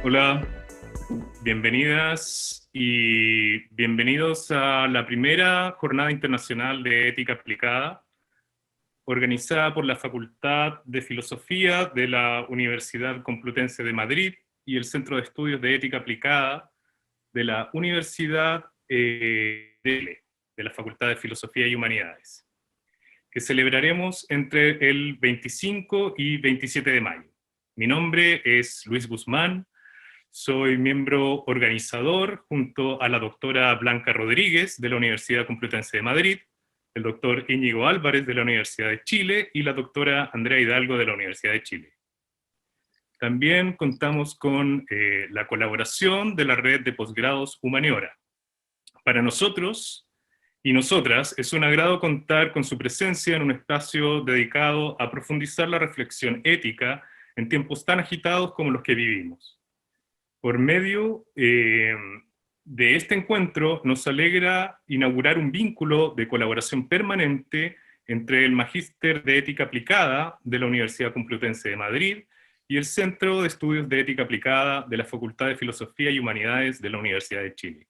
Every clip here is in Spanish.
Hola, bienvenidas y bienvenidos a la primera Jornada Internacional de Ética Aplicada, organizada por la Facultad de Filosofía de la Universidad Complutense de Madrid y el Centro de Estudios de Ética Aplicada de la Universidad de la Facultad de Filosofía y Humanidades, que celebraremos entre el 25 y 27 de mayo. Mi nombre es Luis Guzmán. Soy miembro organizador junto a la doctora Blanca Rodríguez de la Universidad Complutense de Madrid, el doctor Íñigo Álvarez de la Universidad de Chile y la doctora Andrea Hidalgo de la Universidad de Chile. También contamos con la colaboración de la red de posgrados Humaniora. Para nosotros y nosotras es un agrado contar con su presencia en un espacio dedicado a profundizar la reflexión ética en tiempos tan agitados como los que vivimos. Por medio de este encuentro nos alegra inaugurar un vínculo de colaboración permanente entre el Magíster de Ética Aplicada de la Universidad Complutense de Madrid y el Centro de Estudios de Ética Aplicada de la Facultad de Filosofía y Humanidades de la Universidad de Chile.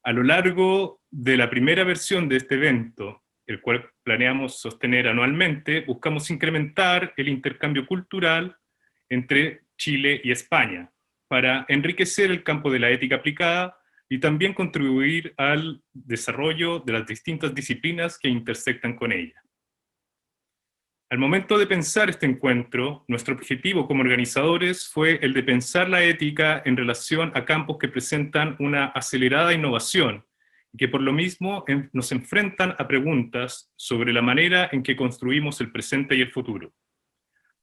A lo largo de la primera versión de este evento, el cual planeamos sostener anualmente, buscamos incrementar el intercambio cultural entre Chile y España, para enriquecer el campo de la ética aplicada y también contribuir al desarrollo de las distintas disciplinas que intersectan con ella. Al momento de pensar este encuentro, nuestro objetivo como organizadores fue el de pensar la ética en relación a campos que presentan una acelerada innovación y que por lo mismo nos enfrentan a preguntas sobre la manera en que construimos el presente y el futuro.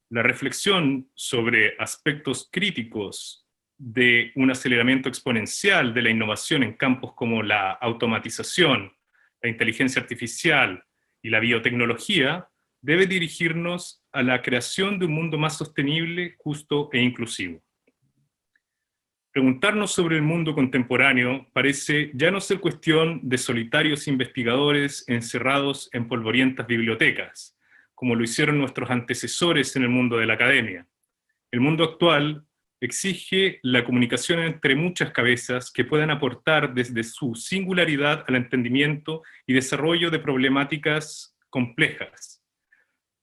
La reflexión sobre aspectos críticos de un aceleramiento exponencial de la innovación en campos como la automatización, la inteligencia artificial y la biotecnología debe dirigirnos a la creación de un mundo más sostenible, justo e inclusivo. Preguntarnos sobre el mundo contemporáneo parece ya no ser cuestión de solitarios investigadores encerrados en polvorientas bibliotecas, como lo hicieron nuestros antecesores en el mundo de la academia. El mundo actual exige la comunicación entre muchas cabezas que puedan aportar desde su singularidad al entendimiento y desarrollo de problemáticas complejas.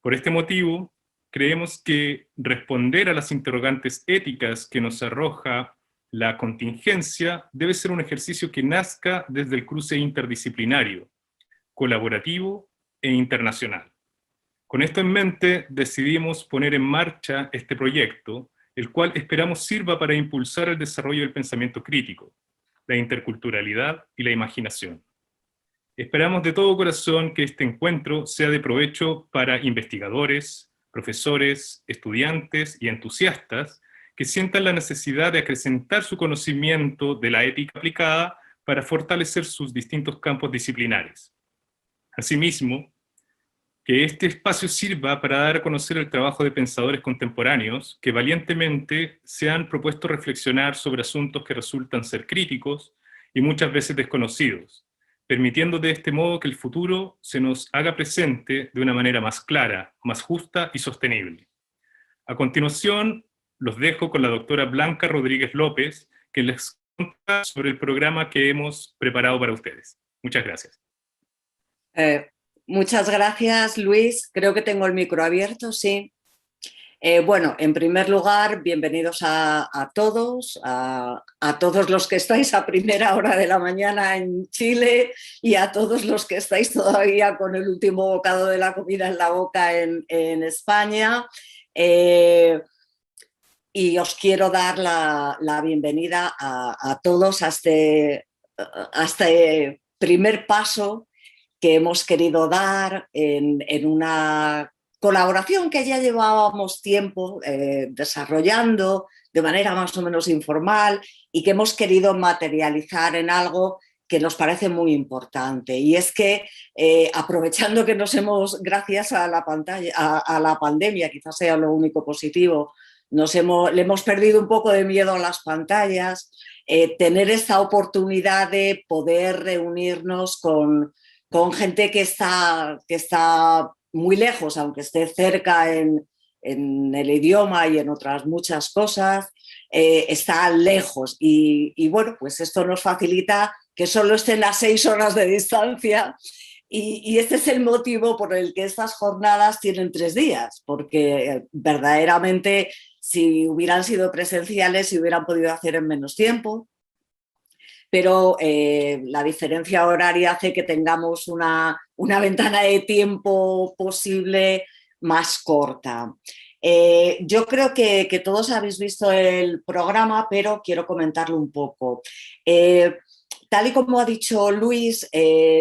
Por este motivo, creemos que responder a las interrogantes éticas que nos arroja la contingencia debe ser un ejercicio que nazca desde el cruce interdisciplinario, colaborativo e internacional. Con esto en mente, decidimos poner en marcha este proyecto, el cual esperamos sirva para impulsar el desarrollo del pensamiento crítico, la interculturalidad y la imaginación. Esperamos de todo corazón que este encuentro sea de provecho para investigadores, profesores, estudiantes y entusiastas que sientan la necesidad de acrecentar su conocimiento de la ética aplicada para fortalecer sus distintos campos disciplinares. Asimismo, que este espacio sirva para dar a conocer el trabajo de pensadores contemporáneos que valientemente se han propuesto reflexionar sobre asuntos que resultan ser críticos y muchas veces desconocidos, permitiendo de este modo que el futuro se nos haga presente de una manera más clara, más justa y sostenible. A continuación, los dejo con la doctora Blanca Rodríguez López, que les cuenta sobre el programa que hemos preparado para ustedes. Muchas gracias. Muchas gracias, Luis. Creo que tengo el micro abierto, sí. Bueno, en primer lugar, bienvenidos a todos los que estáis a primera hora de la mañana en Chile y a todos los que estáis todavía con el último bocado de la comida en la boca en España. Y os quiero dar la bienvenida a todos a este primer paso que hemos querido dar en una colaboración que ya llevábamos tiempo desarrollando de manera más o menos informal y que hemos querido materializar en algo que nos parece muy importante, y es que aprovechando que gracias a la pandemia, quizás sea lo único positivo, le hemos perdido un poco de miedo a las pantallas, tener esta oportunidad de poder reunirnos con gente que está muy lejos, aunque esté cerca en el idioma y en otras muchas cosas, está lejos y bueno, pues esto nos facilita que solo estén a 6 horas de distancia y este es el motivo por el que estas jornadas tienen 3 días, porque verdaderamente si hubieran sido presenciales se hubieran podido hacer en menos tiempo, pero la diferencia horaria hace que tengamos una ventana de tiempo posible más corta. Yo creo que todos habéis visto el programa, pero quiero comentarlo un poco. Tal y como ha dicho Luis,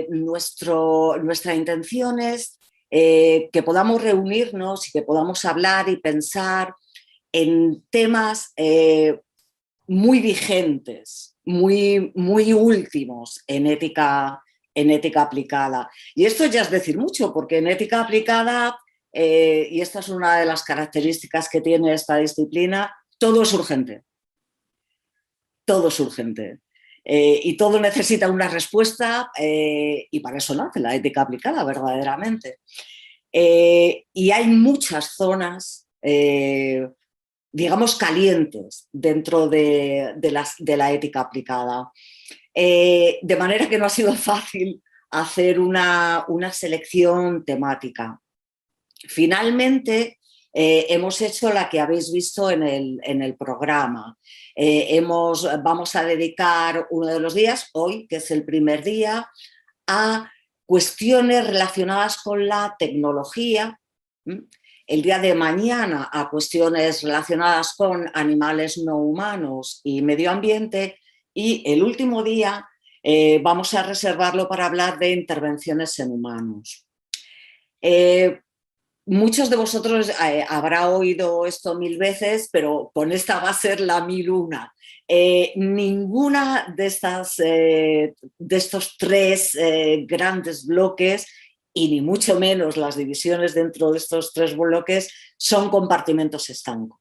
nuestra intención es que podamos reunirnos y que podamos hablar y pensar en temas muy vigentes, muy últimos en ética aplicada. Y esto ya es decir mucho, porque en ética aplicada, y esta es una de las características que tiene esta disciplina, todo es urgente. Todo es urgente. Y todo necesita una respuesta y para eso nace la ética aplicada verdaderamente. Y hay muchas zonas digamos, calientes dentro de la ética aplicada. De manera que no ha sido fácil hacer una selección temática. Finalmente, hemos hecho la que habéis visto en el programa. Vamos a dedicar uno de los días, hoy, que es el primer día, a cuestiones relacionadas con la tecnología. El día de mañana a cuestiones relacionadas con animales no humanos y medio ambiente, y el último día vamos a reservarlo para hablar de intervenciones en humanos. Muchos de vosotros habrá oído esto 1000 veces, pero con esta va a ser la 1001. Ninguna de estos 3 grandes bloques, y ni mucho menos las divisiones dentro de estos 3 bloques, son compartimentos estancos.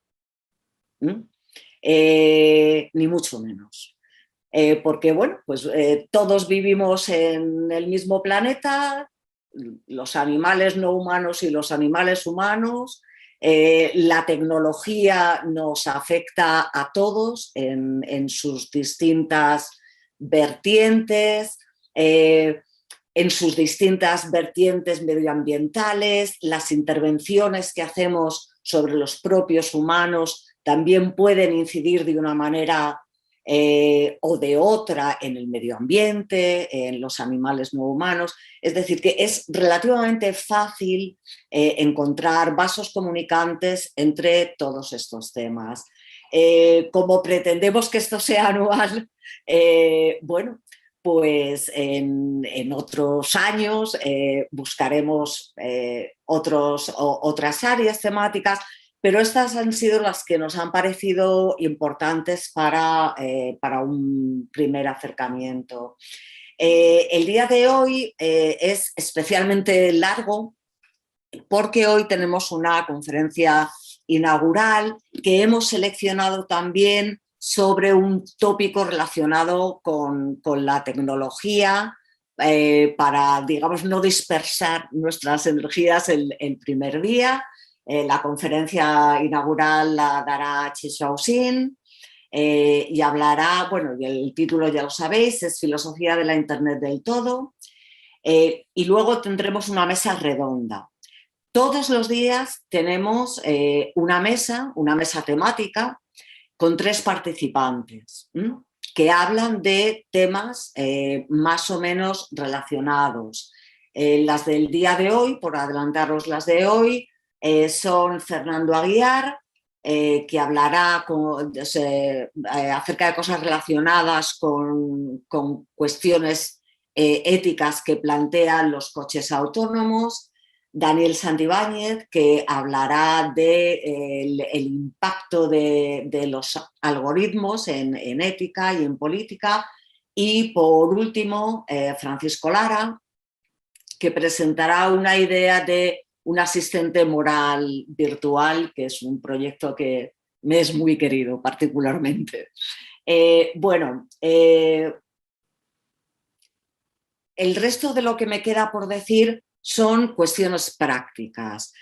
Ni mucho menos. Porque, bueno, pues todos vivimos en el mismo planeta, los animales no humanos y los animales humanos. La tecnología nos afecta a todos en sus distintas vertientes, en sus distintas vertientes medioambientales. Las intervenciones que hacemos sobre los propios humanos también pueden incidir de una manera o de otra en el medio ambiente, en los animales no humanos. Es decir, que es relativamente fácil encontrar vasos comunicantes entre todos estos temas. Como pretendemos que esto sea anual, bueno, pues en otros años buscaremos otras áreas temáticas, pero estas han sido las que nos han parecido importantes para un primer acercamiento. El día de hoy es especialmente largo porque hoy tenemos una conferencia inaugural que hemos seleccionado también sobre un tópico relacionado con la tecnología para, digamos, no dispersar nuestras energías el primer día. La conferencia inaugural la dará Chi Shaoxin y hablará, bueno, el título ya lo sabéis, es Filosofía de la Internet del Todo. Y luego tendremos una mesa redonda. Todos los días tenemos una mesa temática con 3 participantes que hablan de temas más o menos relacionados. Las del día de hoy, por adelantaros las de hoy, son Fernando Aguiar, que hablará acerca de cosas relacionadas con cuestiones éticas que plantean los coches autónomos. Daniel Santibáñez, que hablará del impacto de los algoritmos en ética y en política. Y por último, Francisco Lara, que presentará una idea de un asistente moral virtual, que es un proyecto que me es muy querido particularmente. El resto de lo que me queda por decir son cuestiones prácticas.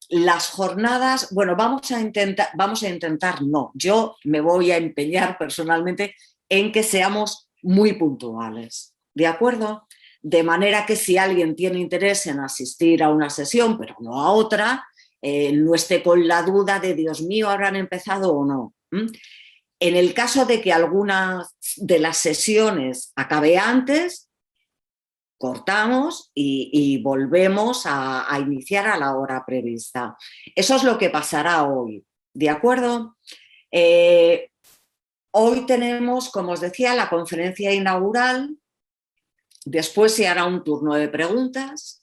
Las jornadas, bueno, vamos a intentar, no, yo me voy a empeñar personalmente en que seamos muy puntuales, ¿de acuerdo? De manera que si alguien tiene interés en asistir a una sesión, pero no a otra, no esté con la duda de, Dios mío, ¿habrán empezado o no? En el caso de que alguna de las sesiones acabe antes, cortamos y volvemos a iniciar a la hora prevista. Eso es lo que pasará hoy, ¿de acuerdo? Hoy tenemos, como os decía, la conferencia inaugural. Después se hará un turno de preguntas.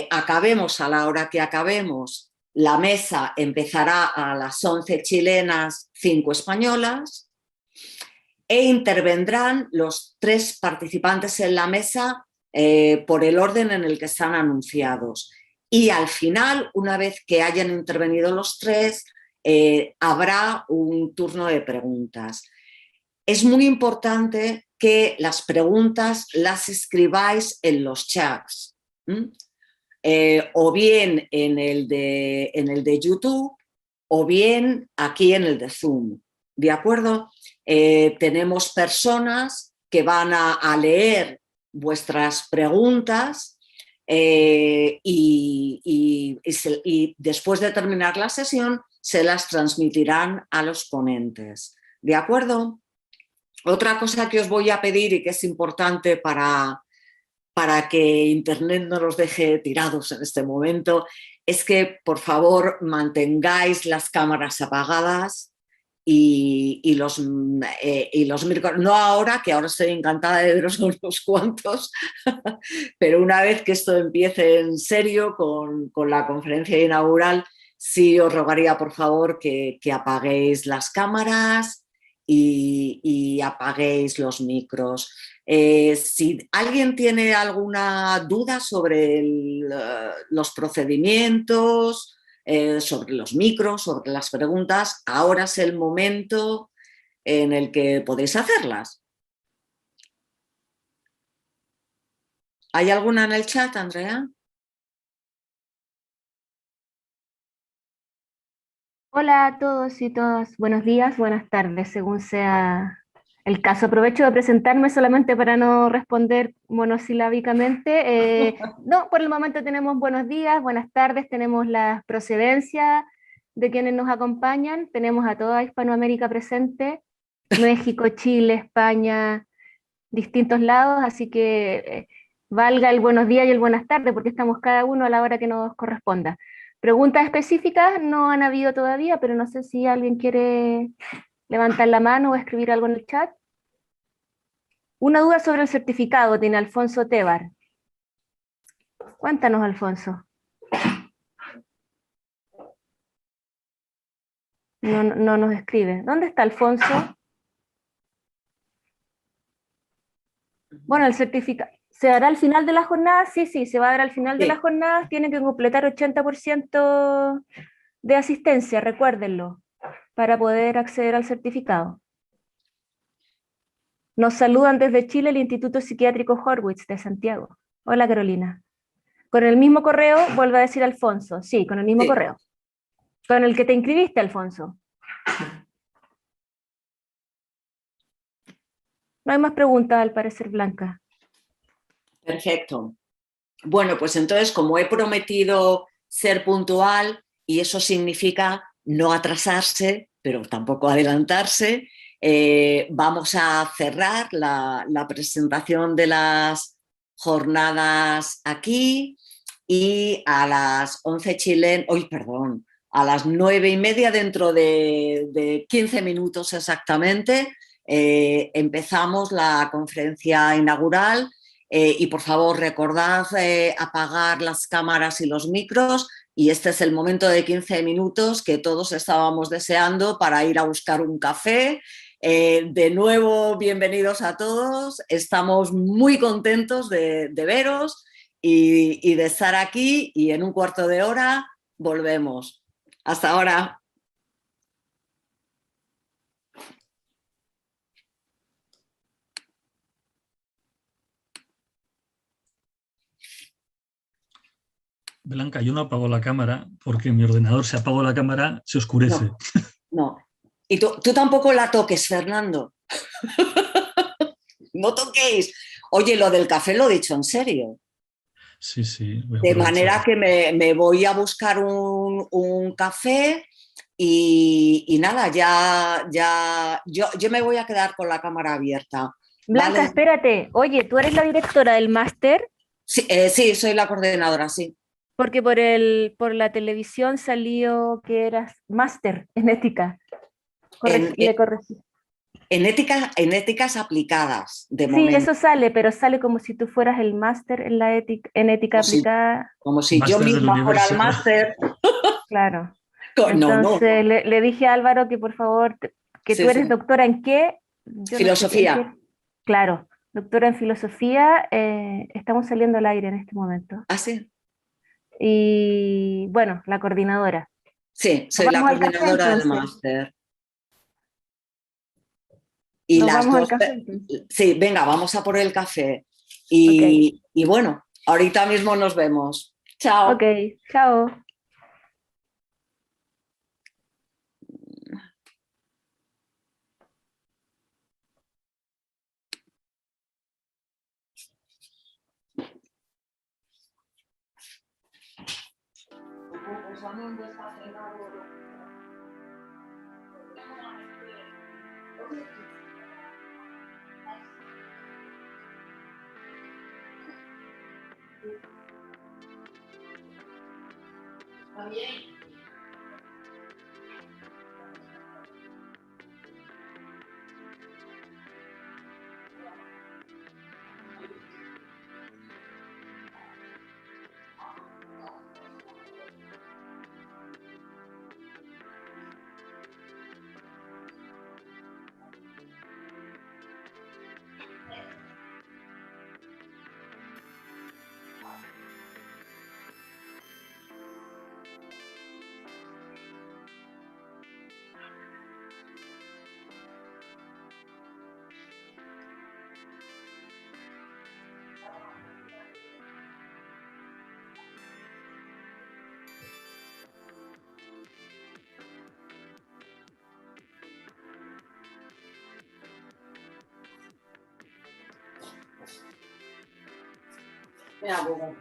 Acabemos a la hora que acabemos. La mesa empezará a las 11 chilenas, 5 españolas. E intervendrán los 3 participantes en la mesa por el orden en el que están anunciados. Y al final, una vez que hayan intervenido los 3, habrá un turno de preguntas. Es muy importante que las preguntas las escribáis en los chats, o bien en el de YouTube o bien aquí en el de Zoom, ¿de acuerdo? Tenemos personas que van a leer vuestras preguntas y después de terminar la sesión se las transmitirán a los ponentes, ¿de acuerdo? Otra cosa que os voy a pedir y que es importante para que Internet no los deje tirados en este momento, es que por favor mantengáis las cámaras apagadas y los micros, no ahora, que ahora estoy encantada de veros unos cuantos, pero una vez que esto empiece en serio con la conferencia inaugural, sí os rogaría por favor que apaguéis las cámaras y apaguéis los micros. Si alguien tiene alguna duda sobre los procedimientos, sobre los micros, sobre las preguntas, ahora es el momento en el que podéis hacerlas. ¿Hay alguna en el chat, Andrea? Hola a todos y todas, buenos días, buenas tardes, según sea el caso. Aprovecho de presentarme solamente para no responder monosilábicamente. No, por el momento tenemos buenos días, buenas tardes, tenemos la procedencia de quienes nos acompañan, tenemos a toda Hispanoamérica presente, México, Chile, España, distintos lados, así que valga el buenos días y el buenas tardes, porque estamos cada uno a la hora que nos corresponda. Preguntas específicas no han habido todavía, pero no sé si alguien quiere levantar la mano o escribir algo en el chat. Una duda sobre el certificado, tiene Alfonso Tebar. Cuéntanos, Alfonso. No nos escribe. ¿Dónde está Alfonso? Bueno, el certificado, ¿se dará al final de la jornada? Sí, se va a dar al final de la jornada. Tiene que completar 80% de asistencia, recuérdenlo, para poder acceder al certificado. Nos saludan desde Chile el Instituto Psiquiátrico Horwitz de Santiago. Hola, Carolina. Con el mismo correo, vuelve a decir Alfonso. Sí, con el mismo correo. Con el que te inscribiste, Alfonso. No hay más preguntas, al parecer, Blanca. Perfecto. Bueno, pues entonces, como he prometido ser puntual, y eso significa no atrasarse, pero tampoco adelantarse, vamos a cerrar la presentación de las jornadas aquí y a las 11 chilenas, a las 9:30, dentro de 15 minutos exactamente, empezamos la conferencia inaugural. Y por favor recordad apagar las cámaras y los micros, y este es el momento de 15 minutos que todos estábamos deseando para ir a buscar un café. De nuevo, bienvenidos a todos, estamos muy contentos de veros y de estar aquí, y en un cuarto de hora volvemos. Hasta ahora. Blanca, yo no apago la cámara porque mi ordenador, si apago la cámara, se oscurece. No, no. Y tú tampoco la toques, Fernando. No toquéis. Oye, lo del café lo he dicho en serio. Sí, sí, voy a De aprovechar. manera que me voy a buscar un café y nada, yo me voy a quedar con la cámara abierta. Blanca, ¿Vale? espérate. Oye, ¿tú eres la directora del máster? Sí, sí, soy la coordinadora, sí. Porque por la televisión salió que eras máster en ética. En, Le corregí. en éticas aplicadas, de Sí, momento. eso sale, pero sale como si tú fueras el máster en la ética, en ética Como si, aplicada. como si yo Máster del misma fuera el universo. máster. Claro. No, no, Entonces le dije a Álvaro que por favor, que tú sí, eres sí. doctora en qué, yo no sé qué, en Filosofía. qué. Claro, doctora en filosofía, estamos saliendo al aire en este momento. Ah, sí. Y bueno, la coordinadora. Sí, Nos soy la vamos al café coordinadora del entonces. máster. Y Nos las vamos al dos, café entonces. sí, venga, vamos a por el café. Ok, Y bueno, ahorita mismo nos vemos. ok, Chao. chao. Mira, bueno.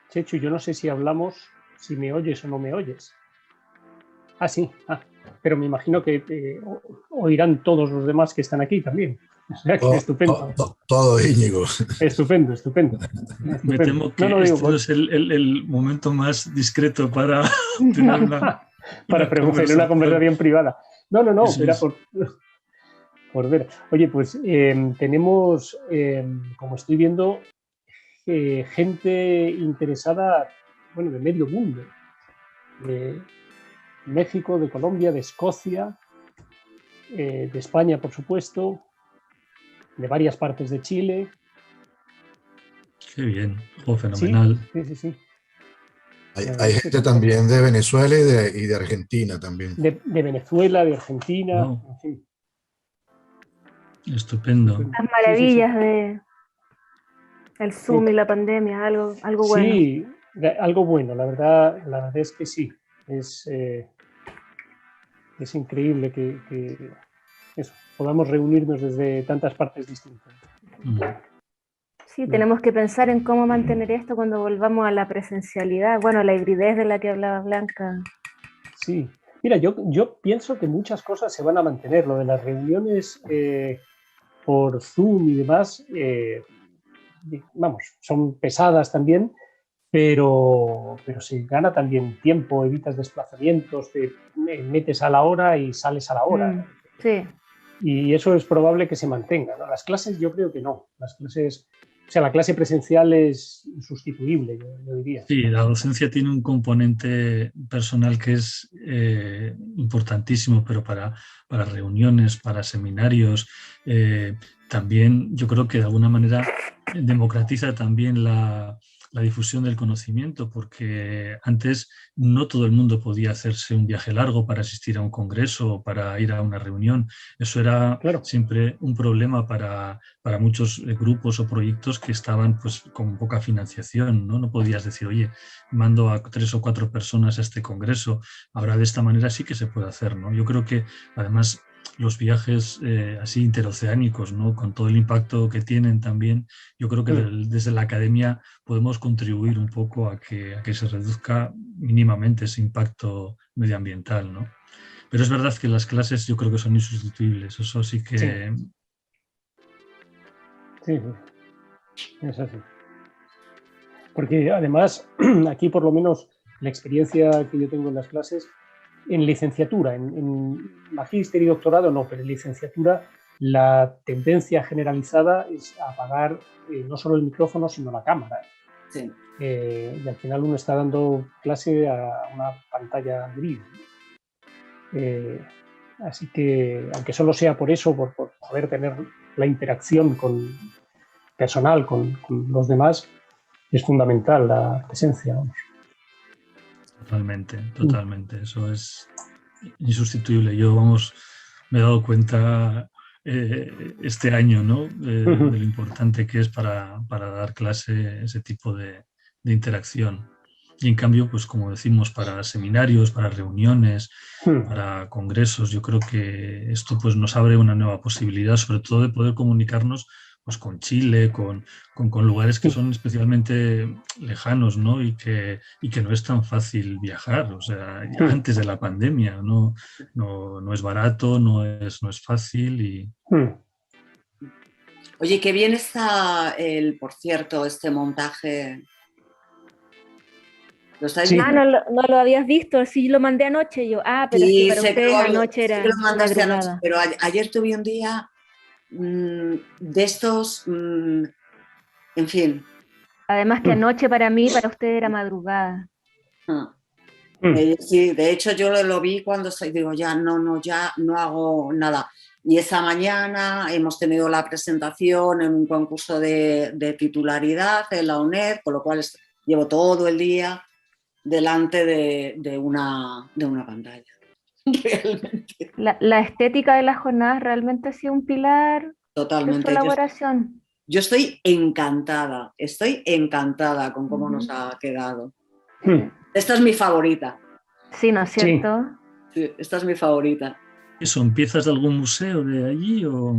Chechu, yo no sé si hablamos, si me oyes o no me oyes. Ah, sí, pero me imagino que oirán todos los demás que están aquí también. O sea que estupendo. Todo, Íñigo. Estupendo. Me temo que no este no es el momento más discreto para tener una conversación privada. No, era por ver. Oye, pues tenemos, como estoy viendo, gente interesada, bueno, de medio mundo. De México, de Colombia, de Escocia, de España, por supuesto, de varias partes de Chile. Qué bien, fenomenal. Sí. Hay gente también de Venezuela y de Argentina también. De Venezuela, de Argentina, Wow. en fin. Estupendo. Las maravillas de el Zoom y la pandemia, algo bueno. Sí, algo bueno, la verdad es que sí. Es increíble que eso, podamos reunirnos desde tantas partes distintas. Sí, tenemos que pensar en cómo mantener esto cuando volvamos a la presencialidad, bueno, a la hibridez de la que hablaba Blanca. Sí, mira, yo pienso que muchas cosas se van a mantener. Lo de las reuniones por Zoom y demás, son pesadas también, pero se gana también tiempo, evitas desplazamientos, te metes a la hora y sales a la hora. Sí. Y eso es probable que se mantenga, ¿no? Las clases yo creo que no. La clase presencial es insustituible, yo diría. Sí, la docencia tiene un componente personal que es importantísimo, pero para reuniones, para seminarios, también yo creo que de alguna manera democratiza también la difusión del conocimiento, porque antes no todo el mundo podía hacerse un viaje largo para asistir a un congreso o para ir a una reunión. Eso era siempre un problema para muchos grupos o proyectos que estaban pues con poca financiación, ¿no? No podías decir, oye, mando a 3 o 4 personas a este congreso. Ahora de esta manera sí que se puede hacer, ¿no? Yo creo que además los viajes así interoceánicos, ¿no? Con todo el impacto que tienen también, yo creo que desde la academia podemos contribuir un poco a que se reduzca mínimamente ese impacto medioambiental, ¿no? Pero es verdad que las clases yo creo que son insustituibles, eso sí que... Sí, es así. Porque además, aquí por lo menos la experiencia que yo tengo en las clases, en licenciatura, en magíster y doctorado no, pero en licenciatura la tendencia generalizada es apagar no solo el micrófono, sino la cámara. Sí. Y al final uno está dando clase a una pantalla gris. Así que, aunque solo sea por eso, por poder tener la interacción personal con los demás, es fundamental la presencia. Vamos. Totalmente. Eso es insustituible. Yo, me he dado cuenta este año, ¿no? De lo importante que es para dar clase ese tipo de interacción. Y en cambio, pues como decimos, para seminarios, para reuniones, para congresos, yo creo que esto pues nos abre una nueva posibilidad, sobre todo de poder comunicarnos pues con Chile, con lugares que son especialmente lejanos, ¿no? Y que no es tan fácil viajar, o sea, ya antes de la pandemia, no es barato, no es fácil y... Oye, qué bien está por cierto, este montaje. ¿Lo estáis viendo? No lo habías visto, sí lo mandé anoche yo. Pero sí, es que para ustedes anoche era anoche, madrugada. pero ayer tuve un día de estos, en fin. Además que anoche para mí, para usted era madrugada. Sí, de hecho yo lo vi cuando digo, ya no hago nada. Y esa mañana hemos tenido la presentación en un concurso de titularidad en la UNED, con lo cual llevo todo el día delante de una pantalla. Realmente. La estética de las jornadas realmente ha sido un pilar de su elaboración. Yo estoy encantada con cómo nos ha quedado. Esta es mi favorita. Sí, ¿no es cierto? Sí, esta es mi favorita. ¿Son piezas de algún museo de allí o...?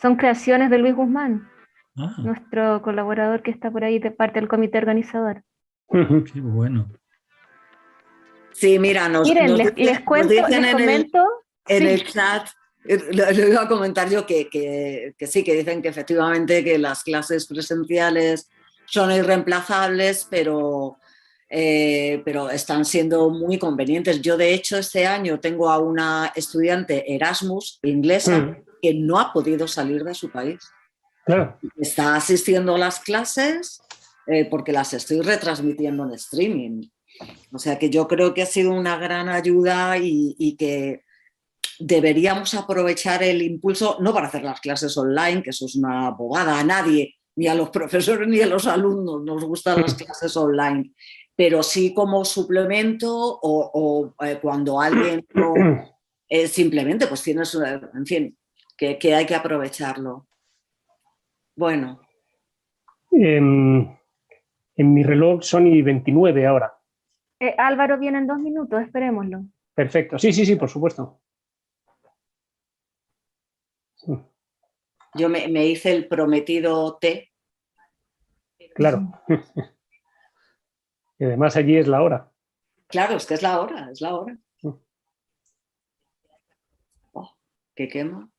Son creaciones de Luis Guzmán. nuestro colaborador que está por ahí de parte del comité organizador. Qué bueno. Sí, mira, Miren, les cuento, les comento. En sí. el chat, lo iba a comentar yo, que sí, que dicen que efectivamente que las clases presenciales son irreemplazables, pero están siendo muy convenientes. Yo, de hecho, este año tengo a una estudiante Erasmus inglesa que no ha podido salir de su país. Claro. Está asistiendo a las clases porque las estoy retransmitiendo en streaming. O sea que yo creo que ha sido una gran ayuda y que deberíamos aprovechar el impulso, no para hacer las clases online, que eso es una bobada, a nadie, ni a los profesores ni a los alumnos nos gustan las clases online, pero sí como suplemento o cuando alguien simplemente pues tienes, en fin, que hay que aprovecharlo. Bueno. En mi reloj son y 29 ahora. Álvaro viene en 2 minutos, esperémoslo. Perfecto, sí, por supuesto. Sí. Yo me hice el prometido té. Claro. Y además allí es la hora. Claro, es que es la hora, es la hora. Oh, ¿qué quema?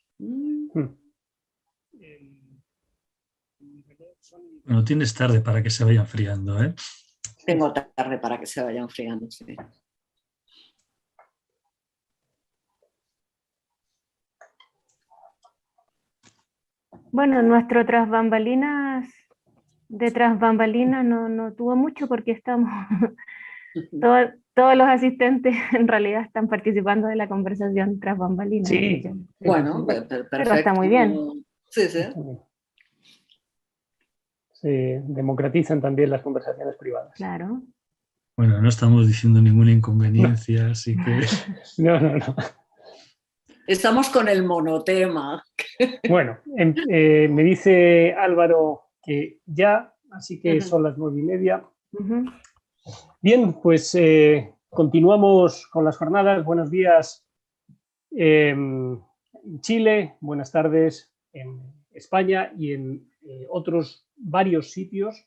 Bueno, tienes tarde para que se vaya enfriando, ¿eh? Tengo tarde para que se vaya enfriando, sí. Bueno, nuestro tras bambalinas no tuvo mucho porque estamos todos los asistentes en realidad están participando de la conversación tras bambalinas. Sí. Bueno, perfecto. Pero está muy bien. Sí, sí. Se democratizan también las conversaciones privadas. Claro. Bueno, no estamos diciendo ninguna inconveniencia, así que... No. Estamos con el monotema. Bueno, me dice Álvaro que ya, así que son las 9:30. Bien, pues continuamos con las jornadas. Buenos días en Chile, buenas tardes en España y en otros varios sitios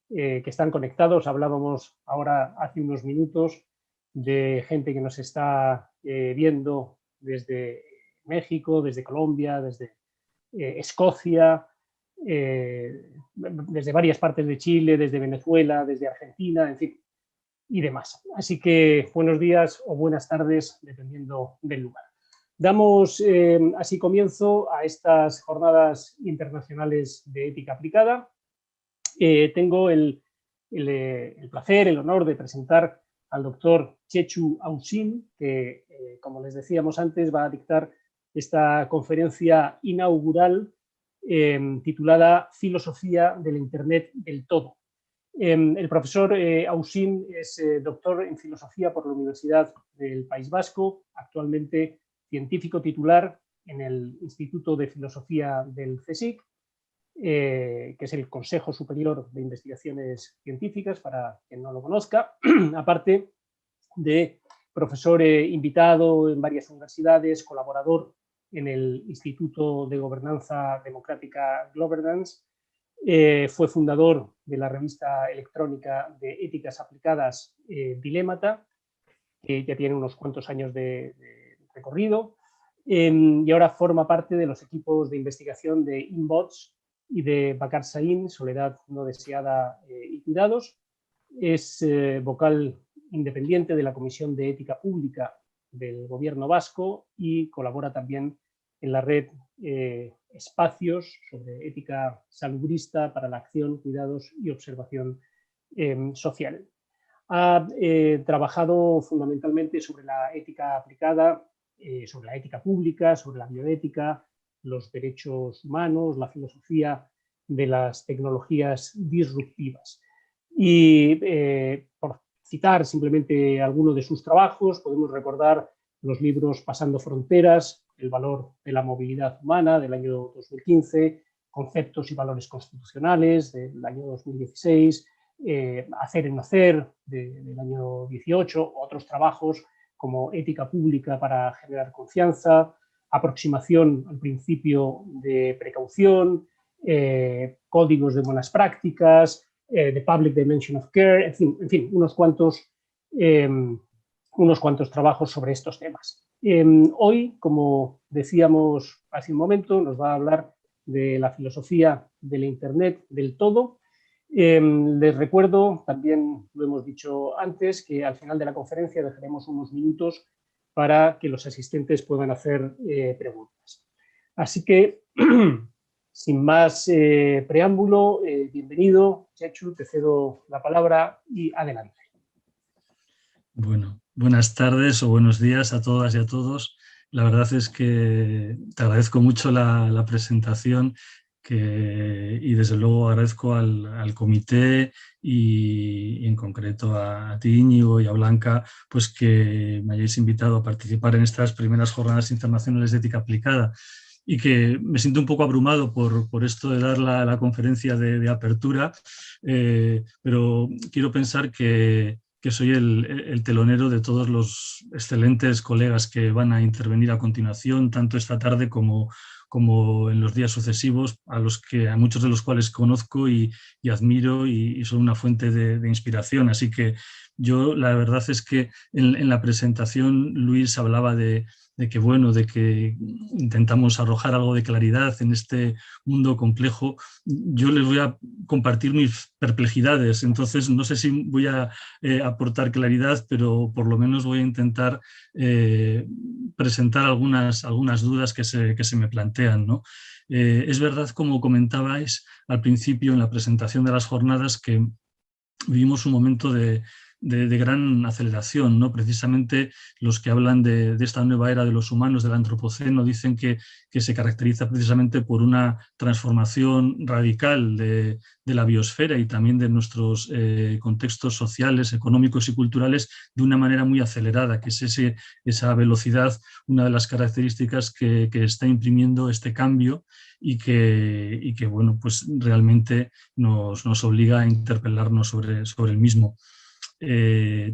que están conectados. Hablábamos ahora hace unos minutos de gente que nos está viendo desde México, desde Colombia, desde Escocia, desde varias partes de Chile, desde Venezuela, desde Argentina, en fin, y demás. Así que buenos días o buenas tardes, dependiendo del lugar. Damos así comienzo a estas jornadas internacionales de ética aplicada. Tengo el placer, el honor de presentar al doctor Chechu Ausin, que, como les decíamos antes, va a dictar esta conferencia inaugural titulada Filosofía del Internet del Todo. El profesor Ausin es doctor en filosofía por la Universidad del País Vasco, actualmente científico titular en el Instituto de Filosofía del CSIC, que es el Consejo Superior de Investigaciones Científicas, para quien no lo conozca, aparte de profesor invitado en varias universidades, colaborador en el Instituto de Gobernanza Democrática Governance, fue fundador de la revista electrónica de éticas aplicadas Dilémata, que ya tiene unos cuantos años de recorrido, y ahora forma parte de los equipos de investigación de InBots y de Bakar Sain, Soledad no deseada y cuidados. Es vocal independiente de la Comisión de Ética Pública del Gobierno vasco y colabora también en la red Espacios sobre ética salubrista para la acción, cuidados y observación social. Ha trabajado fundamentalmente sobre la ética aplicada, sobre la ética pública, sobre la bioética, los derechos humanos, la filosofía de las tecnologías disruptivas. Y por citar simplemente alguno de sus trabajos, podemos recordar los libros Pasando Fronteras, El valor de la movilidad humana, del año 2015, Conceptos y valores constitucionales, del año 2016, Hacer en Hacer, del año 18, otros trabajos como Ética pública para generar confianza, Aproximación al principio de precaución, códigos de buenas prácticas, The Public Dimension of Care, en fin, unos cuantos trabajos sobre estos temas. Hoy, como decíamos hace un momento, nos va a hablar de la filosofía del Internet del todo. Les recuerdo, también lo hemos dicho antes, que al final de la conferencia dejaremos unos minutos para que los asistentes puedan hacer preguntas. Así que, sin más preámbulo, bienvenido, Chechu, te cedo la palabra y adelante. Bueno, buenas tardes o buenos días a todas y a todos. La verdad es que te agradezco mucho la presentación y desde luego agradezco al comité y en concreto a ti, Íñigo, y a Blanca, pues que me hayáis invitado a participar en estas primeras jornadas internacionales de ética aplicada. Y que me siento un poco abrumado por esto de dar la conferencia de apertura, pero quiero pensar que soy el telonero de todos los excelentes colegas que van a intervenir a continuación, tanto esta tarde como en los días sucesivos, a muchos de los cuales conozco y admiro y son una fuente de inspiración. Así que yo, la verdad es que en la presentación Luis hablaba de que intentamos arrojar algo de claridad en este mundo complejo. Yo les voy a compartir mis perplejidades, entonces no sé si voy a aportar claridad, pero por lo menos voy a intentar presentar algunas dudas que se me plantean, ¿no? Es verdad, como comentabais al principio en la presentación de las jornadas, que vivimos un momento de gran aceleración, ¿no? Precisamente los que hablan de esta nueva era de los humanos, del antropoceno, dicen que se caracteriza precisamente por una transformación radical de la biosfera y también de nuestros contextos sociales, económicos y culturales de una manera muy acelerada, que es esa velocidad, una de las características que está imprimiendo este cambio y que bueno, pues realmente nos obliga a interpelarnos sobre el mismo.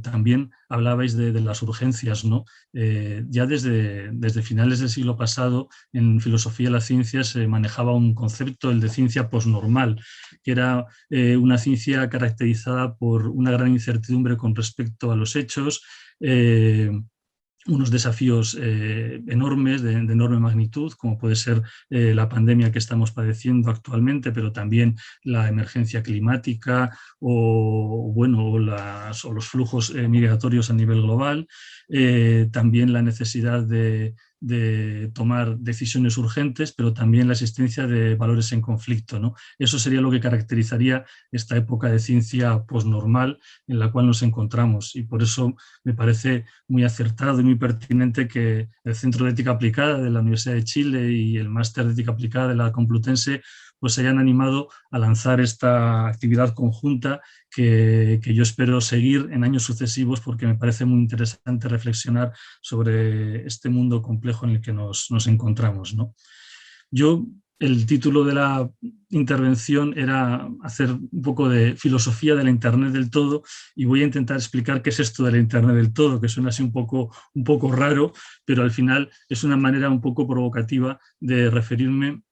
También hablabais de las urgencias, ¿no? Ya desde finales del siglo pasado en filosofía de la ciencia se manejaba un concepto, el de ciencia posnormal, que era una ciencia caracterizada por una gran incertidumbre con respecto a los hechos, unos desafíos enormes, de enorme magnitud, como puede ser la pandemia que estamos padeciendo actualmente, pero también la emergencia climática o los flujos migratorios a nivel global, también la necesidad de tomar decisiones urgentes, pero también la existencia de valores en conflicto, ¿no? Eso sería lo que caracterizaría esta época de ciencia posnormal en la cual nos encontramos, y por eso me parece muy acertado y muy pertinente que el Centro de Ética Aplicada de la Universidad de Chile y el Máster de Ética Aplicada de la Complutense pues se hayan animado a lanzar esta actividad conjunta que yo espero seguir en años sucesivos, porque me parece muy interesante reflexionar sobre este mundo complejo en el que nos encontramos, ¿no? El título de la intervención era hacer un poco de filosofía de la Internet del todo, y voy a intentar explicar qué es esto de la Internet del todo, que suena así un poco raro, pero al final es una manera un poco provocativa de referirme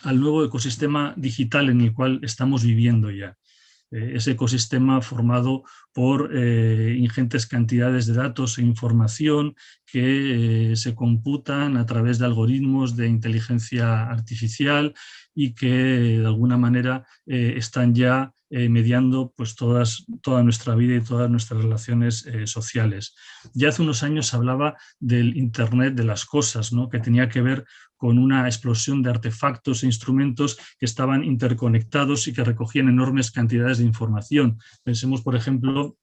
al nuevo ecosistema digital en el cual estamos viviendo ya. Ese ecosistema formado por ingentes cantidades de datos e información que se computan a través de algoritmos de inteligencia artificial y que de alguna manera están ya mediando pues toda nuestra vida y todas nuestras relaciones sociales. Ya hace unos años se hablaba del Internet de las cosas, ¿no? Que tenía que ver con una explosión de artefactos e instrumentos que estaban interconectados y que recogían enormes cantidades de información. Pensemos, por ejemplo,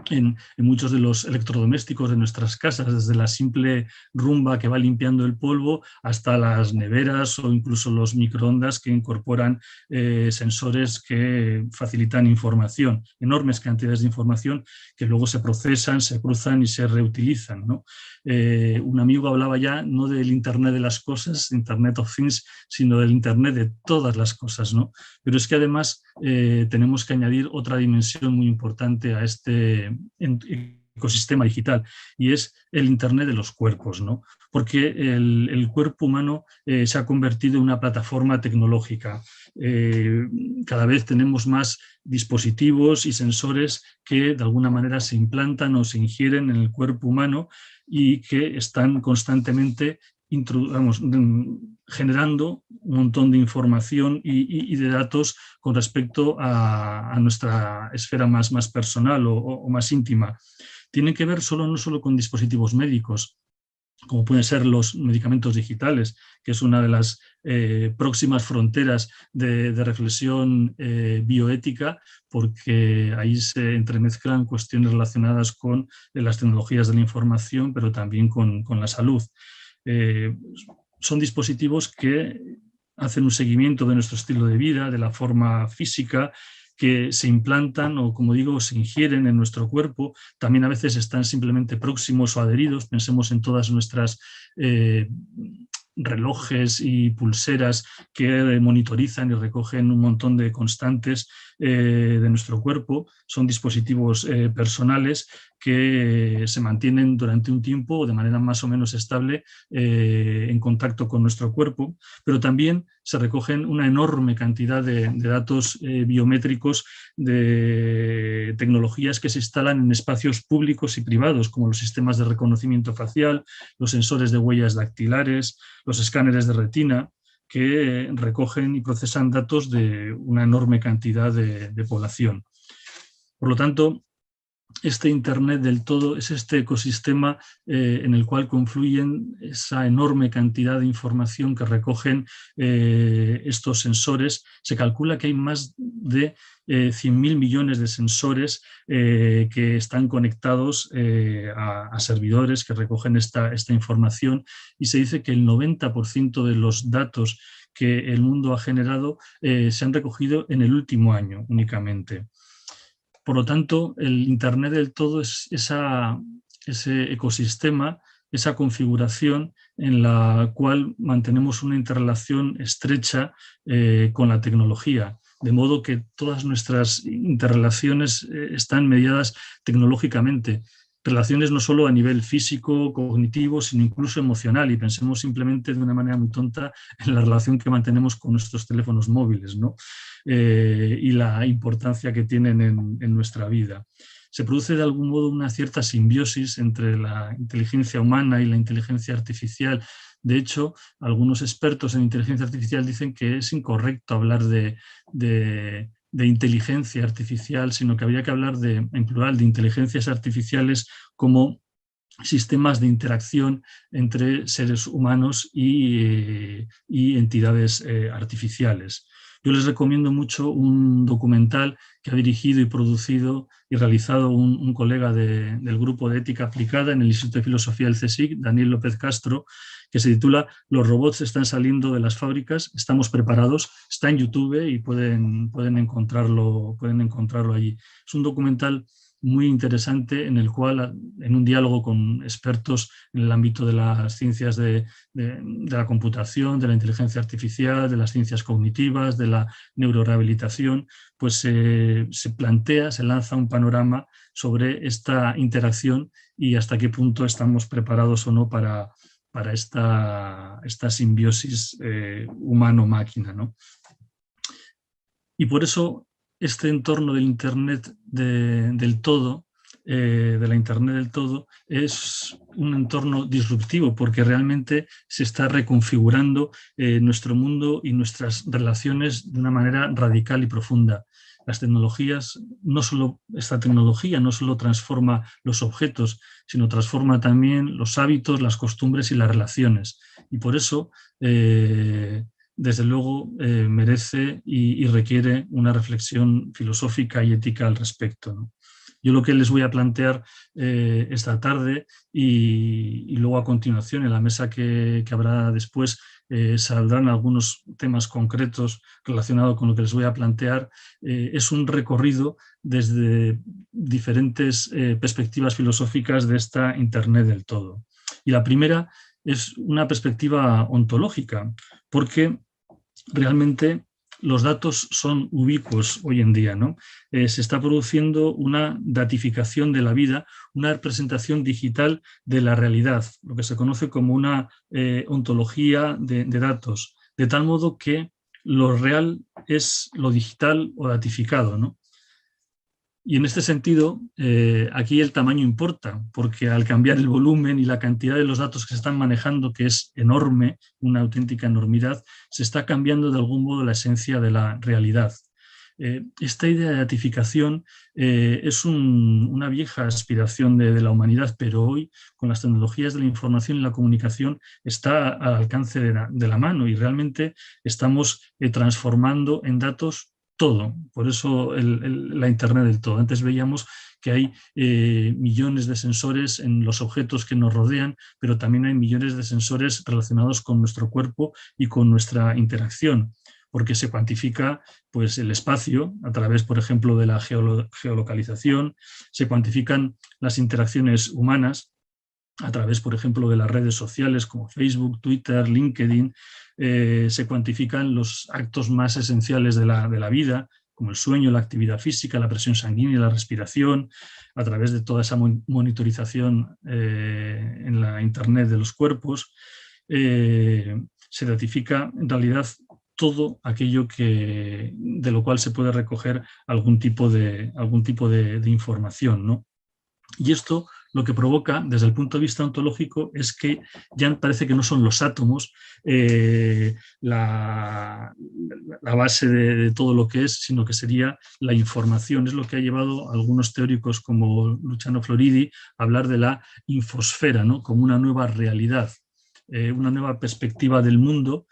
en muchos de los electrodomésticos de nuestras casas, desde la simple rumba que va limpiando el polvo hasta las neveras o incluso los microondas que incorporan sensores que facilitan información, enormes cantidades de información que luego se procesan, se cruzan y se reutilizan, ¿no? Un amigo hablaba ya no del Internet de las cosas, Internet of Things, sino del Internet de todas las cosas, ¿no? Pero es que además tenemos que añadir otra dimensión muy importante a este ecosistema digital, y es el Internet de los cuerpos, ¿no? Porque el cuerpo humano se ha convertido en una plataforma tecnológica. Cada vez tenemos más dispositivos y sensores que de alguna manera se implantan o se ingieren en el cuerpo humano y que están constantemente generando un montón de información y de datos con respecto a nuestra esfera más personal o más íntima. Tienen que ver no solo con dispositivos médicos, como pueden ser los medicamentos digitales, que es una de las próximas fronteras de reflexión bioética, porque ahí se entremezclan cuestiones relacionadas con las tecnologías de la información, pero también con la salud. Son dispositivos que hacen un seguimiento de nuestro estilo de vida, de la forma física, que se implantan o, como digo, se ingieren en nuestro cuerpo. También a veces están simplemente próximos o adheridos. Pensemos en todas nuestras relojes y pulseras que monitorizan y recogen un montón de constantes de nuestro cuerpo. Son dispositivos personales que se mantienen durante un tiempo de manera más o menos estable en contacto con nuestro cuerpo, pero también se recogen una enorme cantidad de datos biométricos de tecnologías que se instalan en espacios públicos y privados, como los sistemas de reconocimiento facial, los sensores de huellas dactilares, los escáneres de retina, que recogen y procesan datos de una enorme cantidad de población. Por lo tanto, este Internet del todo es este ecosistema en el cual confluyen esa enorme cantidad de información que recogen estos sensores. Se calcula que hay más de 100.000 millones de sensores que están conectados a servidores que recogen esta información, y se dice que el 90% de los datos que el mundo ha generado se han recogido en el último año únicamente. Por lo tanto, el Internet del todo es ese ecosistema, esa configuración en la cual mantenemos una interrelación estrecha con la tecnología, de modo que todas nuestras interrelaciones están mediadas tecnológicamente. Relaciones no solo a nivel físico, cognitivo, sino incluso emocional, y pensemos simplemente de una manera muy tonta en la relación que mantenemos con nuestros teléfonos móviles, ¿no? Y la importancia que tienen en nuestra vida. Se produce de algún modo una cierta simbiosis entre la inteligencia humana y la inteligencia artificial. De hecho, algunos expertos en inteligencia artificial dicen que es incorrecto hablar de inteligencia artificial, sino que habría que hablar en plural de inteligencias artificiales como sistemas de interacción entre seres humanos y entidades artificiales. Yo les recomiendo mucho un documental que ha dirigido y producido y realizado un colega del grupo de ética aplicada en el Instituto de Filosofía del CSIC, Daniel López Castro, que se titula "Los robots están saliendo de las fábricas, estamos preparados". Está en YouTube y pueden encontrarlo allí. Es un documental muy interesante en el cual, en un diálogo con expertos en el ámbito de las ciencias de la computación, de la inteligencia artificial, de las ciencias cognitivas, de la neurorehabilitación, pues se lanza un panorama sobre esta interacción y hasta qué punto estamos preparados o no para esta simbiosis humano-máquina, ¿no? Y por eso este entorno del Internet del todo, de la Internet del todo, es un entorno disruptivo, porque realmente se está reconfigurando nuestro mundo y nuestras relaciones de una manera radical y profunda. Las tecnologías, esta tecnología no solo transforma los objetos, sino transforma también los hábitos, las costumbres y las relaciones. Y por eso, desde luego, merece y requiere una reflexión filosófica y ética al respecto, ¿no? Yo lo que les voy a plantear esta tarde y luego a continuación en la mesa que habrá después saldrán algunos temas concretos relacionados con lo que les voy a plantear. Es un recorrido desde diferentes perspectivas filosóficas de esta Internet del todo. Y la primera es una perspectiva ontológica, porque realmente los datos son ubicuos hoy en día, ¿no? Se está produciendo una datificación de la vida, una representación digital de la realidad, lo que se conoce como una ontología de datos, de tal modo que lo real es lo digital o datificado, ¿no? Y en este sentido, aquí el tamaño importa, porque al cambiar el volumen y la cantidad de los datos que se están manejando, que es enorme, una auténtica enormidad, se está cambiando de algún modo la esencia de la realidad. Esta idea de datificación es una vieja aspiración de la humanidad, pero hoy, con las tecnologías de la información y la comunicación, está al alcance de la mano y realmente estamos transformando en datos todo, por eso la Internet del todo. Antes veíamos que hay millones de sensores en los objetos que nos rodean, pero también hay millones de sensores relacionados con nuestro cuerpo y con nuestra interacción, porque se cuantifica pues, el espacio a través, por ejemplo, de la geolocalización, se cuantifican las interacciones humanas a través, por ejemplo, de las redes sociales como Facebook, Twitter, LinkedIn. Se cuantifican los actos más esenciales de la vida, como el sueño, la actividad física, la presión sanguínea, la respiración, a través de toda esa monitorización en la Internet de los cuerpos. Se datifica, en realidad, todo aquello de lo cual se puede recoger algún tipo de información, ¿no? Y esto lo que provoca, desde el punto de vista ontológico, es que ya parece que no son los átomos la base de todo lo que es, sino que sería la información. Es lo que ha llevado a algunos teóricos como Luciano Floridi a hablar de la infosfera, ¿no? Como una nueva realidad, una nueva perspectiva del mundo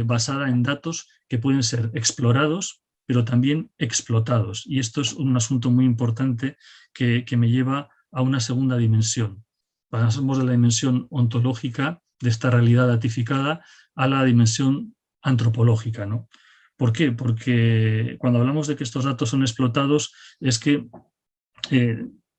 basada en datos que pueden ser explorados, pero también explotados. Y esto es un asunto muy importante que me lleva a una segunda dimensión. Pasamos de la dimensión ontológica de esta realidad datificada a la dimensión antropológica, ¿no? ¿Por qué? Porque cuando hablamos de que estos datos son explotados es que